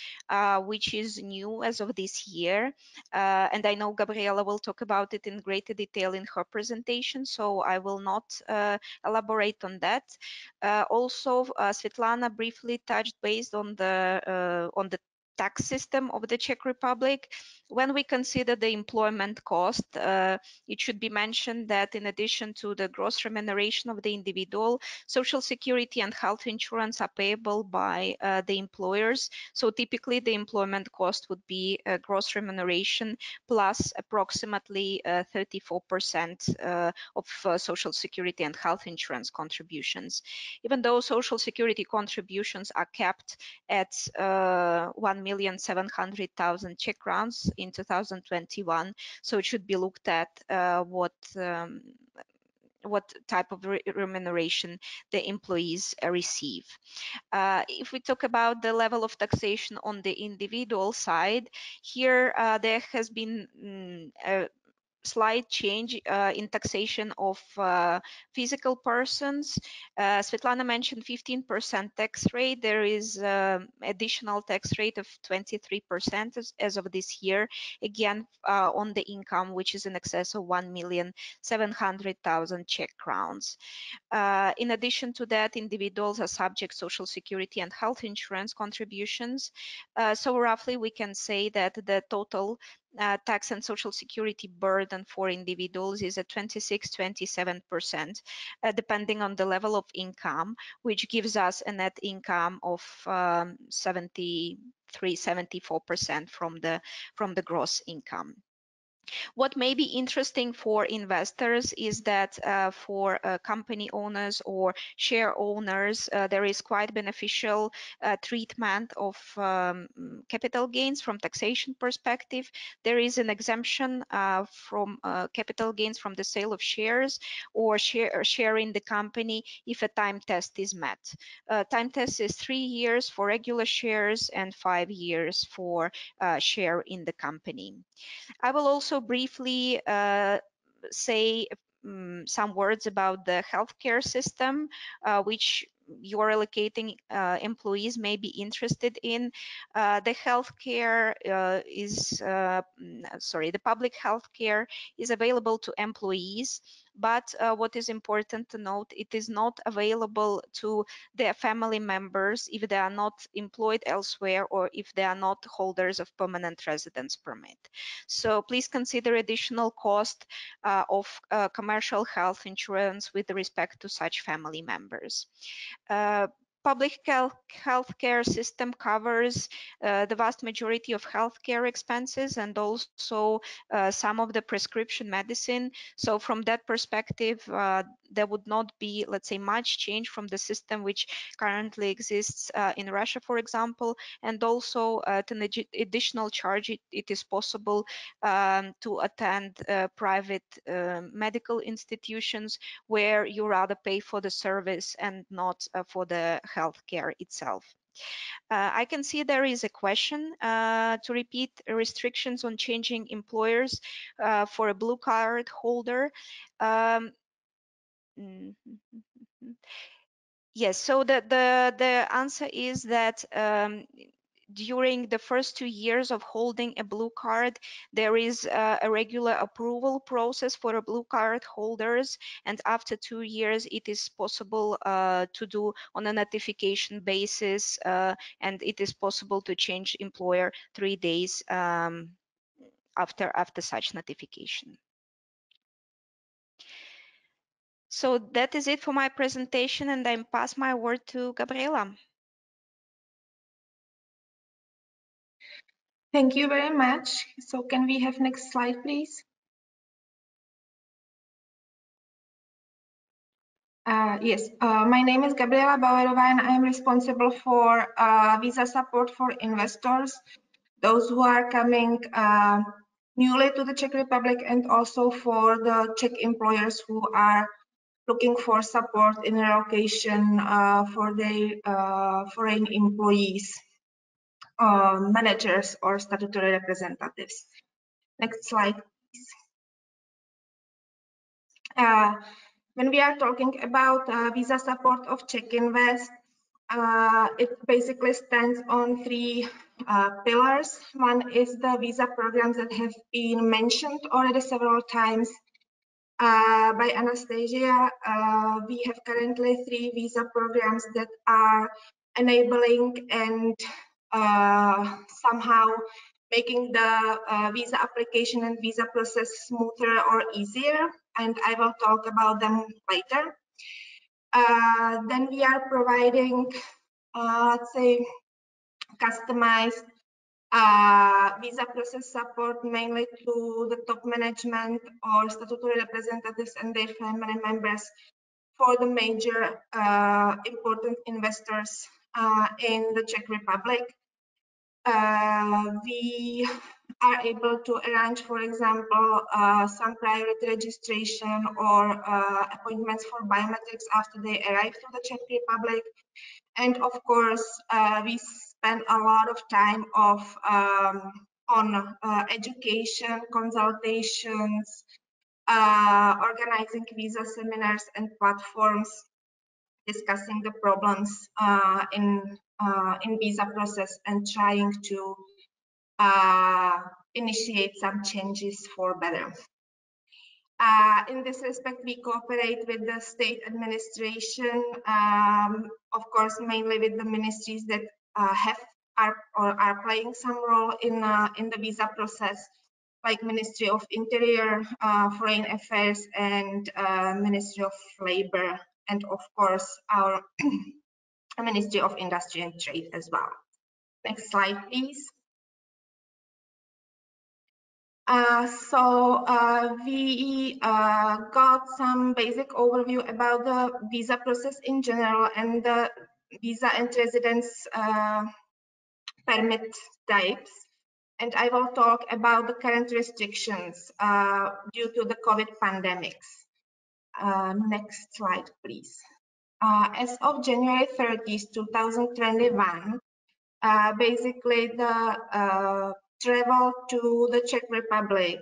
which is new as of this year. And I know Gabriela will talk about it in greater detail in her presentation, so I will not elaborate on that. Also, Svetlana briefly touched based on the tax system of the Czech Republic. When we consider the employment cost, it should be mentioned that in addition to the gross remuneration of the individual, social security and health insurance are payable by the employers. So typically the employment cost would be gross remuneration plus approximately 34% of social security and health insurance contributions. Even though social security contributions are capped at 1,700,000 Czech crowns in 2021, so it should be looked at what what type of remuneration the employees receive. If we talk about the level of taxation on the individual side, here there has been a slight change in taxation of physical persons. Svetlana mentioned 15% tax rate. There is additional tax rate of 23% as of this year, again on the income, which is in excess of 1,700,000 Czech crowns. In addition to that, individuals are subject social security and health insurance contributions. So roughly we can say that the total tax and social security burden for individuals is at 26-27%, depending on the level of income, which gives us a net income of 73-74% from the gross income. What may be interesting for investors is that for company owners or share owners, there is quite beneficial treatment of capital gains from taxation perspective. There is an exemption from capital gains from the sale of shares or sharing the company if a time test is met. Time test is 3 years for regular shares and 5 years for share in the company. I will also briefly say some words about the healthcare system, which your relocating employees may be interested in. The healthcare the public healthcare is available to employees, but what is important to note, it is not available to their family members if they are not employed elsewhere or if they are not holders of permanent residence permit. So please consider additional cost of commercial health insurance with respect to such family members. Public healthcare system covers the vast majority of healthcare expenses and also some of the prescription medicine. So from that perspective, there would not be, let's say, much change from the system which currently exists in Russia, for example, and also at an additional charge, it is possible to attend private medical institutions where you rather pay for the service and not for the healthcare itself. I can see there is a question to repeat restrictions on changing employers for a blue card holder. Yes, so the answer is that during the first 2 years of holding a blue card, there is a regular approval process for a blue card holders, and after 2 years, it is possible to do on a notification basis, and it is possible to change employer 3 days after such notification. So that is it for my presentation, and I pass my word to Gabriela. Thank you very much. So can we have next slide, please? Yes, my name is Gabriela Bauerová and I am responsible for visa support for investors, those who are coming newly to the Czech Republic, and also for the Czech employers who are looking for support in relocation for their foreign employees, managers or statutory representatives. Next slide, please. When we are talking about visa support of CzechInvest, it basically stands on 3 pillars. One is the visa programs that have been mentioned already several times by Anastasia. We have currently 3 visa programs that are enabling and somehow making the visa application and visa process smoother or easier, and I will talk about them later. Then we are providing, let's say, customized visa process support mainly to the top management or statutory representatives and their family members for the major important investors in the Czech Republic. We are able to arrange, for example, some priority registration or appointments for biometrics after they arrive to the Czech Republic. And of course, we spend a lot of time on education, consultations, organizing visa seminars and platforms, discussing the problems in visa process and trying to initiate some changes for better. In this respect, we cooperate with the state administration, of course, mainly with the ministries that are playing some role in the visa process, like Ministry of Interior, Foreign Affairs, and Ministry of Labor, and of course our Ministry of Industry and Trade as well. Next slide, please. We got some basic overview about the visa process in general and the visa and residence permit types. And I will talk about the current restrictions due to the COVID pandemics. Next slide, please. As of January 30th, 2021, basically the travel to the Czech Republic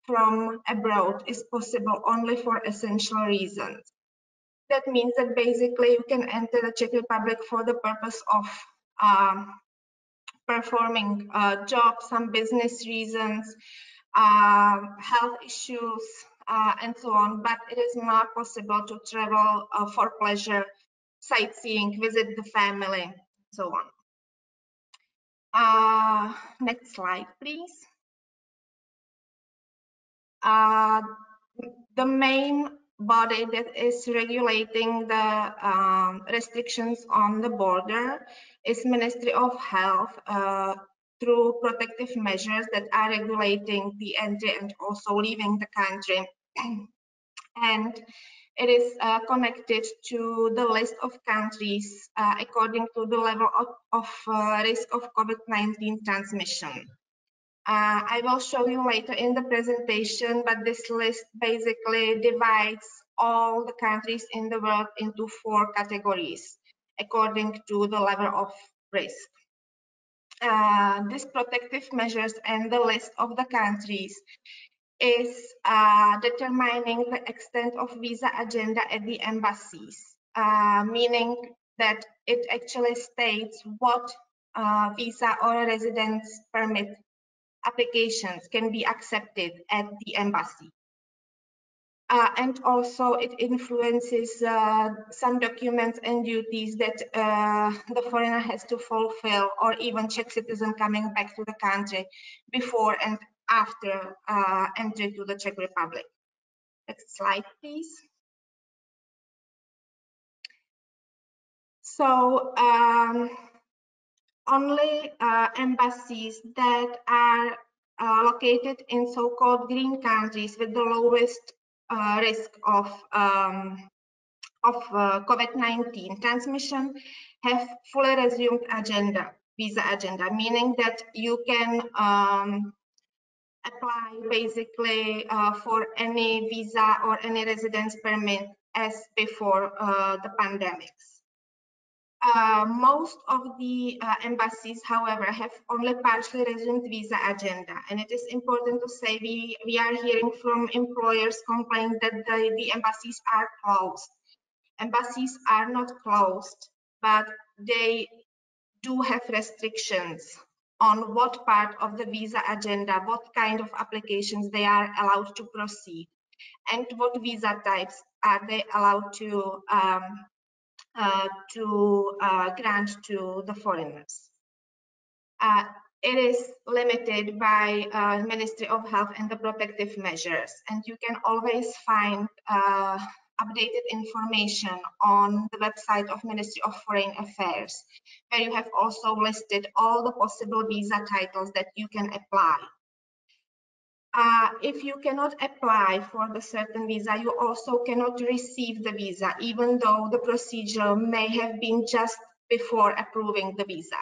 from abroad is possible only for essential reasons. That means that basically you can enter the Czech Republic for the purpose of performing a job, some business reasons, health issues, and so on, but it is not possible to travel for pleasure, sightseeing, visit the family, so on. Next slide, please. The main body that is regulating the restrictions on the border is Ministry of Health through protective measures that are regulating the entry and also leaving the country. And it is connected to the list of countries according to the level of risk of COVID-19 transmission. I will show you later in the presentation, but this list basically divides all the countries in the world into 4 categories according to the level of risk. These protective measures and the list of the countries is determining the extent of visa agenda at the embassies, meaning that it actually states what visa or residence permit applications can be accepted at the embassy. And also it influences some documents and duties that the foreigner has to fulfill, or even Czech citizen coming back to the country before and after entry to the Czech Republic. Next slide, please. So only embassies that are located in so-called green countries with the lowest risk of COVID-19 transmission have fully resumed visa agenda, meaning that you can apply basically for any visa or any residence permit as before the pandemics. Most of the embassies, however, have only partially resumed visa agenda, and it is important to say we are hearing from employers complaining that the embassies are closed. Embassies are not closed, but they do have restrictions on what part of the visa agenda, what kind of applications they are allowed to proceed, and what visa types are they allowed to grant to the foreigners. It is limited by Ministry of Health and the protective measures, and you can always find updated information on the website of Ministry of Foreign Affairs, where you have also listed all the possible visa titles that you can apply. If you cannot apply for the certain visa, you also cannot receive the visa, even though the procedure may have been just before approving the visa.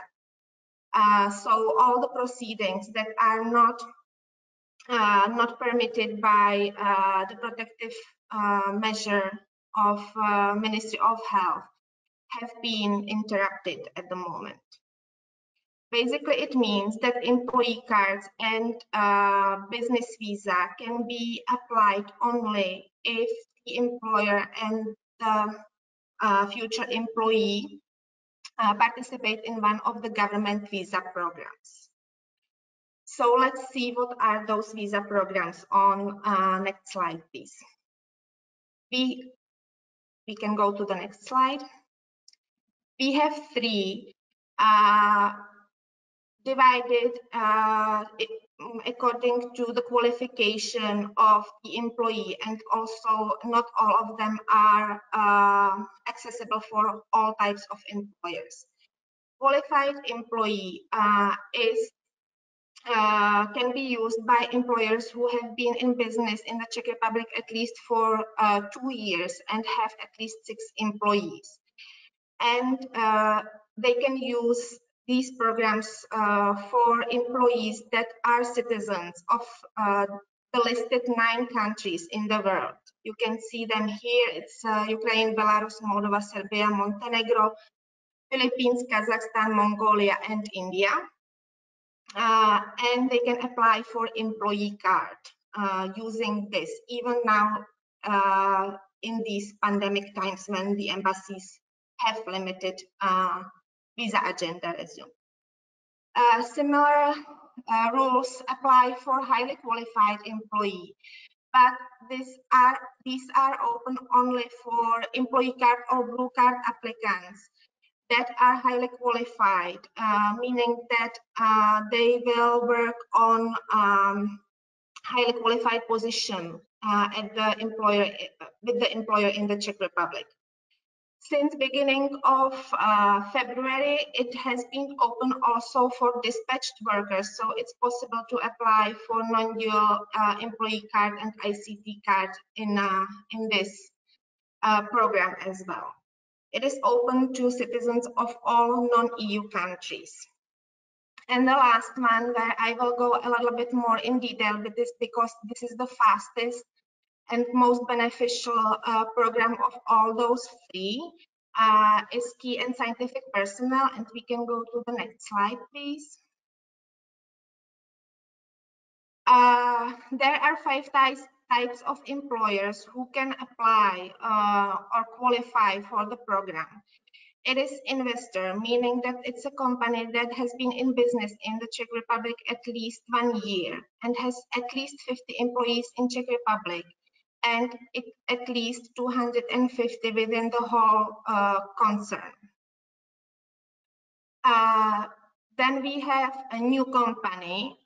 So all the proceedings that are not not permitted by the protective measure of Ministry of Health have been interrupted at the moment. Basically, it means that employee cards and business visa can be applied only if the employer and the future employee participate in one of the government visa programs. So let's see what are those visa programs on next slide, please. We can go to the next slide. We have three divided according to the qualification of the employee, and also not all of them are accessible for all types of employers. Qualified employee can be used by employers who have been in business in the Czech Republic at least for 2 years and have at least 6 employees. And they can use these programs for employees that are citizens of the listed 9 countries in the world. You can see them here. It's Ukraine, Belarus, Moldova, Serbia, Montenegro, Philippines, Kazakhstan, Mongolia, and India. And they can apply for employee card using this, even now in these pandemic times when the embassies have limited visa agenda, as you know. Similar rules apply for highly qualified employee, but these are open only for employee card or blue card applicants that are highly qualified, meaning that they will work on highly qualified position at the employer with the employer in the Czech Republic. Since beginning of February, it has been open also for dispatched workers, so it's possible to apply for non-dual employee card and ICT card in this program as well. It is open to citizens of all non-EU countries. And the last one, where I will go a little bit more in detail with this, because this is the fastest and most beneficial program of all those 3, is key and scientific personnel. And we can go to the next slide, please. There are 5 types of employers who can apply or qualify for the program. It is investor, meaning that it's a company that has been in business in the Czech Republic at least 1 year and has at least 50 employees in Czech Republic, and at least 250 within the whole concern. Then we have a new company.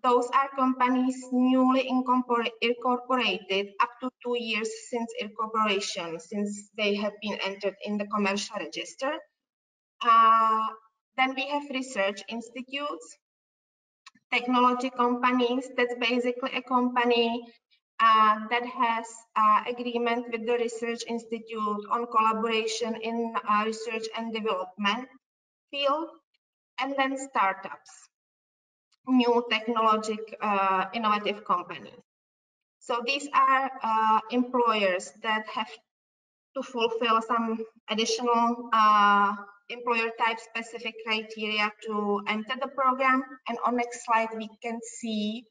Those are companies newly incorporated up to 2 years since incorporation, since they have been entered in the commercial register. Then we have research institutes, technology companies. That's basically a company that has agreement with the research institute on collaboration in research and development field. And then startups, new technologic innovative companies. So these are employers that have to fulfill some additional employer type specific criteria to enter the program. And on next slide, we can see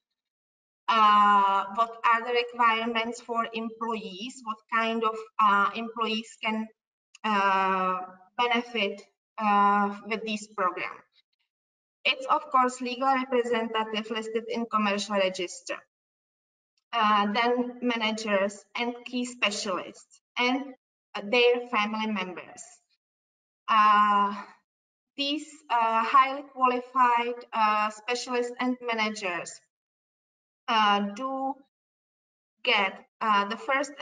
what are the requirements for employees, what kind of employees can benefit with this program. It's of course legal representative listed in commercial register, then managers and key specialists and their family members. These highly qualified specialists and managers do get the first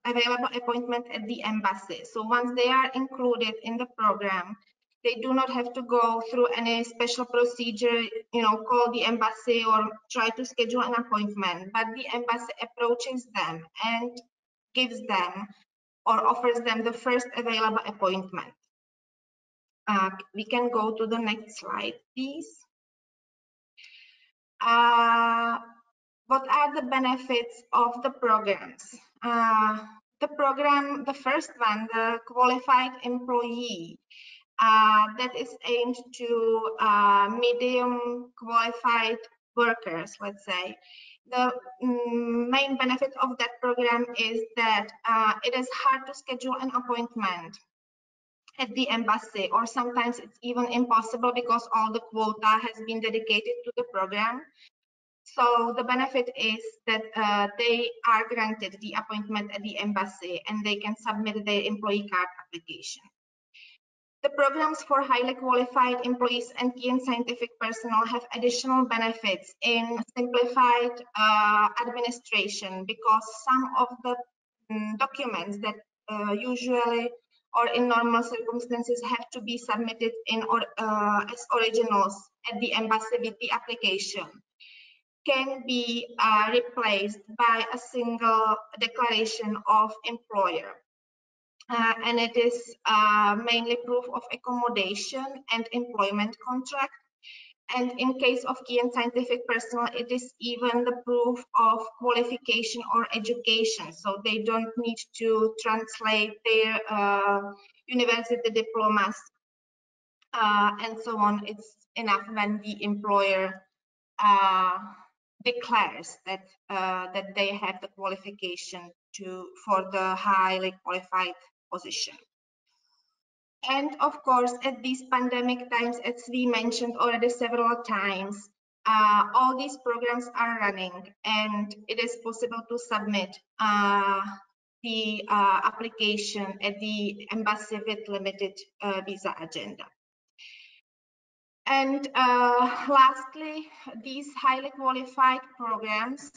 available appointment at the embassy. So once they are included in the program, they do not have to go through any special procedure, call the embassy or try to schedule an appointment, but the embassy approaches them and gives them or offers them the first available appointment. We can go to the next slide, please. What are the benefits of the programs? The program, the first one, the qualified employee, that is aimed to medium qualified workers, let's say. The main benefit of that program is that it is hard to schedule an appointment at the embassy, or sometimes it's even impossible because all the quota has been dedicated to the program. So the benefit is that they are granted the appointment at the embassy and they can submit their employee card application. The programs for highly qualified employees and key and scientific personnel have additional benefits in simplified administration, because some of the documents that usually or in normal circumstances have to be submitted in as originals at the embassy with the application can be replaced by a single declaration of employer. And it is mainly proof of accommodation and employment contract. And in case of key and scientific personnel, it is even the proof of qualification or education. So they don't need to translate their university diplomas and so on. It's enough when the employer declares that that they have the qualification for the highly qualified position. And of course, at these pandemic times, as we mentioned already several times, all these programs are running, and it is possible to submit the application at the embassy with limited visa agenda. And lastly, these highly qualified programs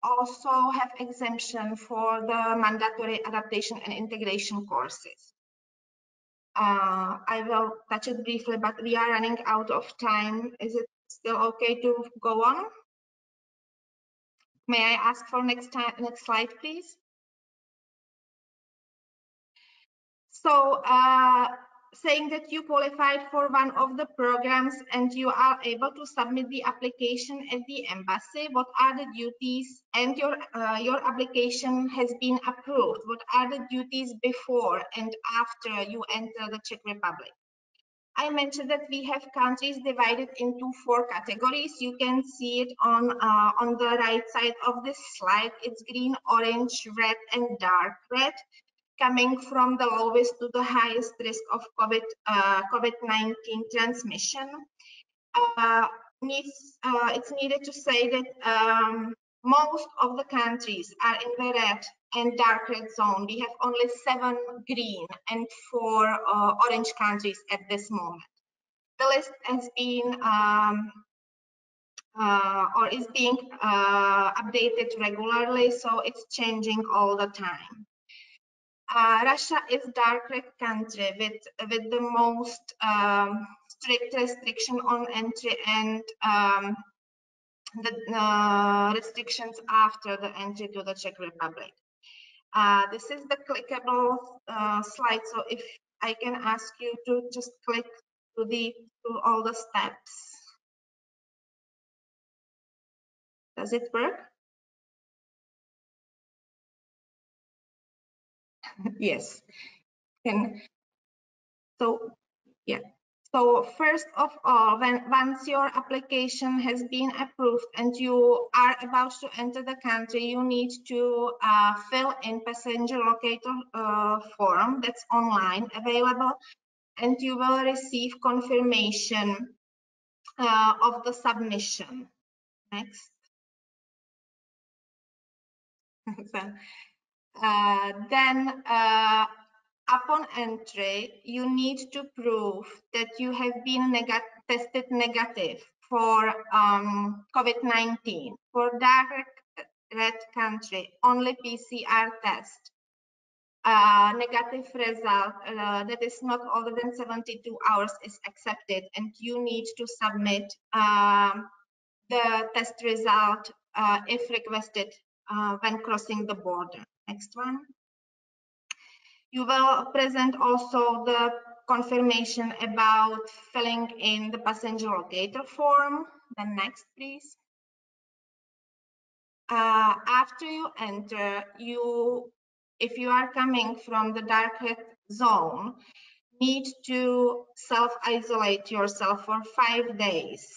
also have exemption for the mandatory adaptation and integration courses. I will touch it briefly, but we are running out of time. Is it still okay to go on? May I ask for next slide, please? So saying that you qualified for one of the programs and you are able to submit the application at the embassy, what are the duties, and your application has been approved, what are the duties before and after you enter the Czech Republic? I mentioned that we have countries divided into 4 categories. You can see it on the right side of this slide. It's green, orange, red, and dark red, coming from the lowest to the highest risk of COVID-19 transmission. It's needed to say that most of the countries are in the red and dark red zone. We have only 7 green and 4 orange countries at this moment. The list has been or is being updated regularly, so it's changing all the time. Russia is dark red country with the most strict restriction on entry and the restrictions after the entry to the Czech Republic. This is the clickable slide, so if I can ask you to just click to all the steps. Does it work? Yes. So yeah. So first of all, once your application has been approved and you are about to enter the country, you need to fill in passenger locator form that's online available, and you will receive confirmation of the submission. Next. Then upon entry, you need to prove that you have been tested negative for COVID-19. For dark red country, only PCR test. Negative result that is not older than 72 hours is accepted, and you need to submit the test result if requested when crossing the border. Next one. You will present also the confirmation about filling in the passenger locator form. Then next, please. After you enter, if you are coming from the dark red zone, need to self-isolate yourself for 5 days.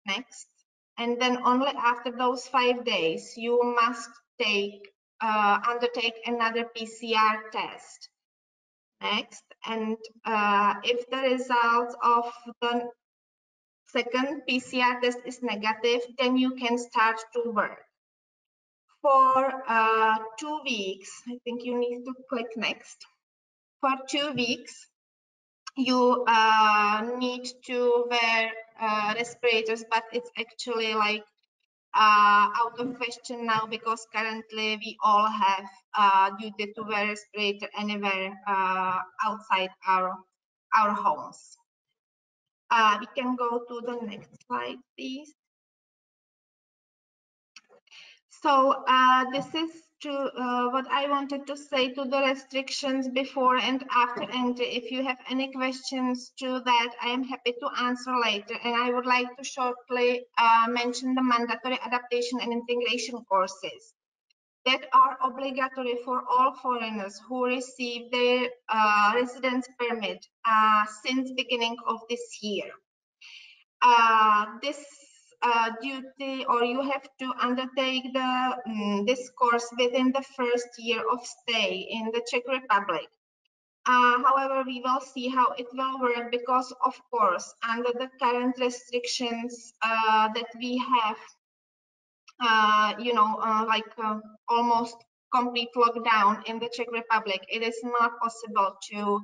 Next. And then only after those 5 days, you must undertake another PCR test. Next. And if the result of the second PCR test is negative, then you can start to work. For 2 weeks, I think you need to click next. For 2 weeks, you need to wear respirators, but it's actually like out of question now because currently we all have duty to wear respirator anywhere outside our homes. We can go to the next slide, please. So this is what I wanted to say to the restrictions before and after entry. If you have any questions to that, I am happy to answer later. And I would like to shortly mention the mandatory adaptation and integration courses that are obligatory for all foreigners who receive their residence permit since beginning of this year. This duty, or you have to undertake this course within the first year of stay in the Czech Republic. However, we will see how it will work because, of course, under the current restrictions that we have, almost complete lockdown in the Czech Republic, it is not possible to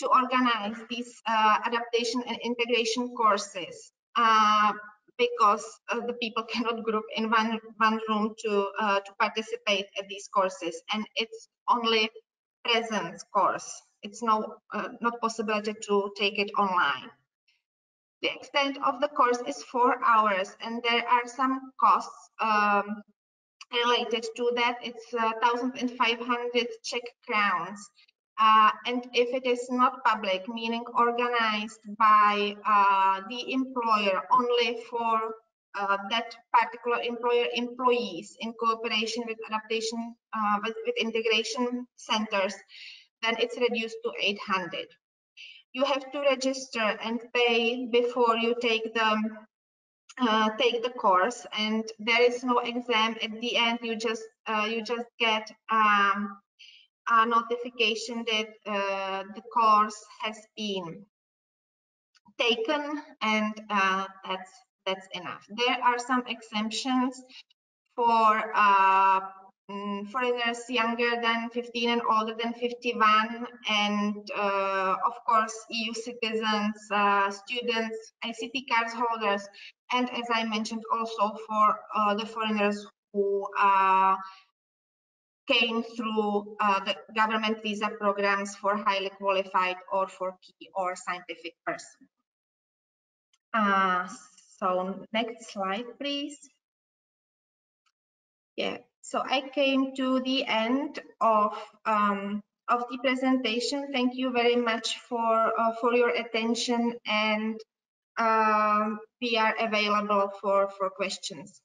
organize these adaptation and integration courses because the people cannot group in one room to participate at these courses, and it's only presence course. It's not possibility to take it online. The extent of the course is 4 hours, and there are some costs related to that. It's 1,500 Czech crowns. And if it is not public, meaning organized by the employer only for that particular employer employees in cooperation with adaptation with integration centers, then it's reduced to 800. You have to register and pay before you take the course, and there is no exam at the end. You just get a notification that the course has been taken, and that's enough. There are some exemptions for foreigners younger than 15 and older than 51, and of course EU citizens, students, ICT cards holders, and as I mentioned, also for the foreigners who came through the government visa programs for highly qualified or for key or scientific person. So next slide, please. Yeah, so I came to the end of the presentation. Thank you very much for your attention, and we are available for questions.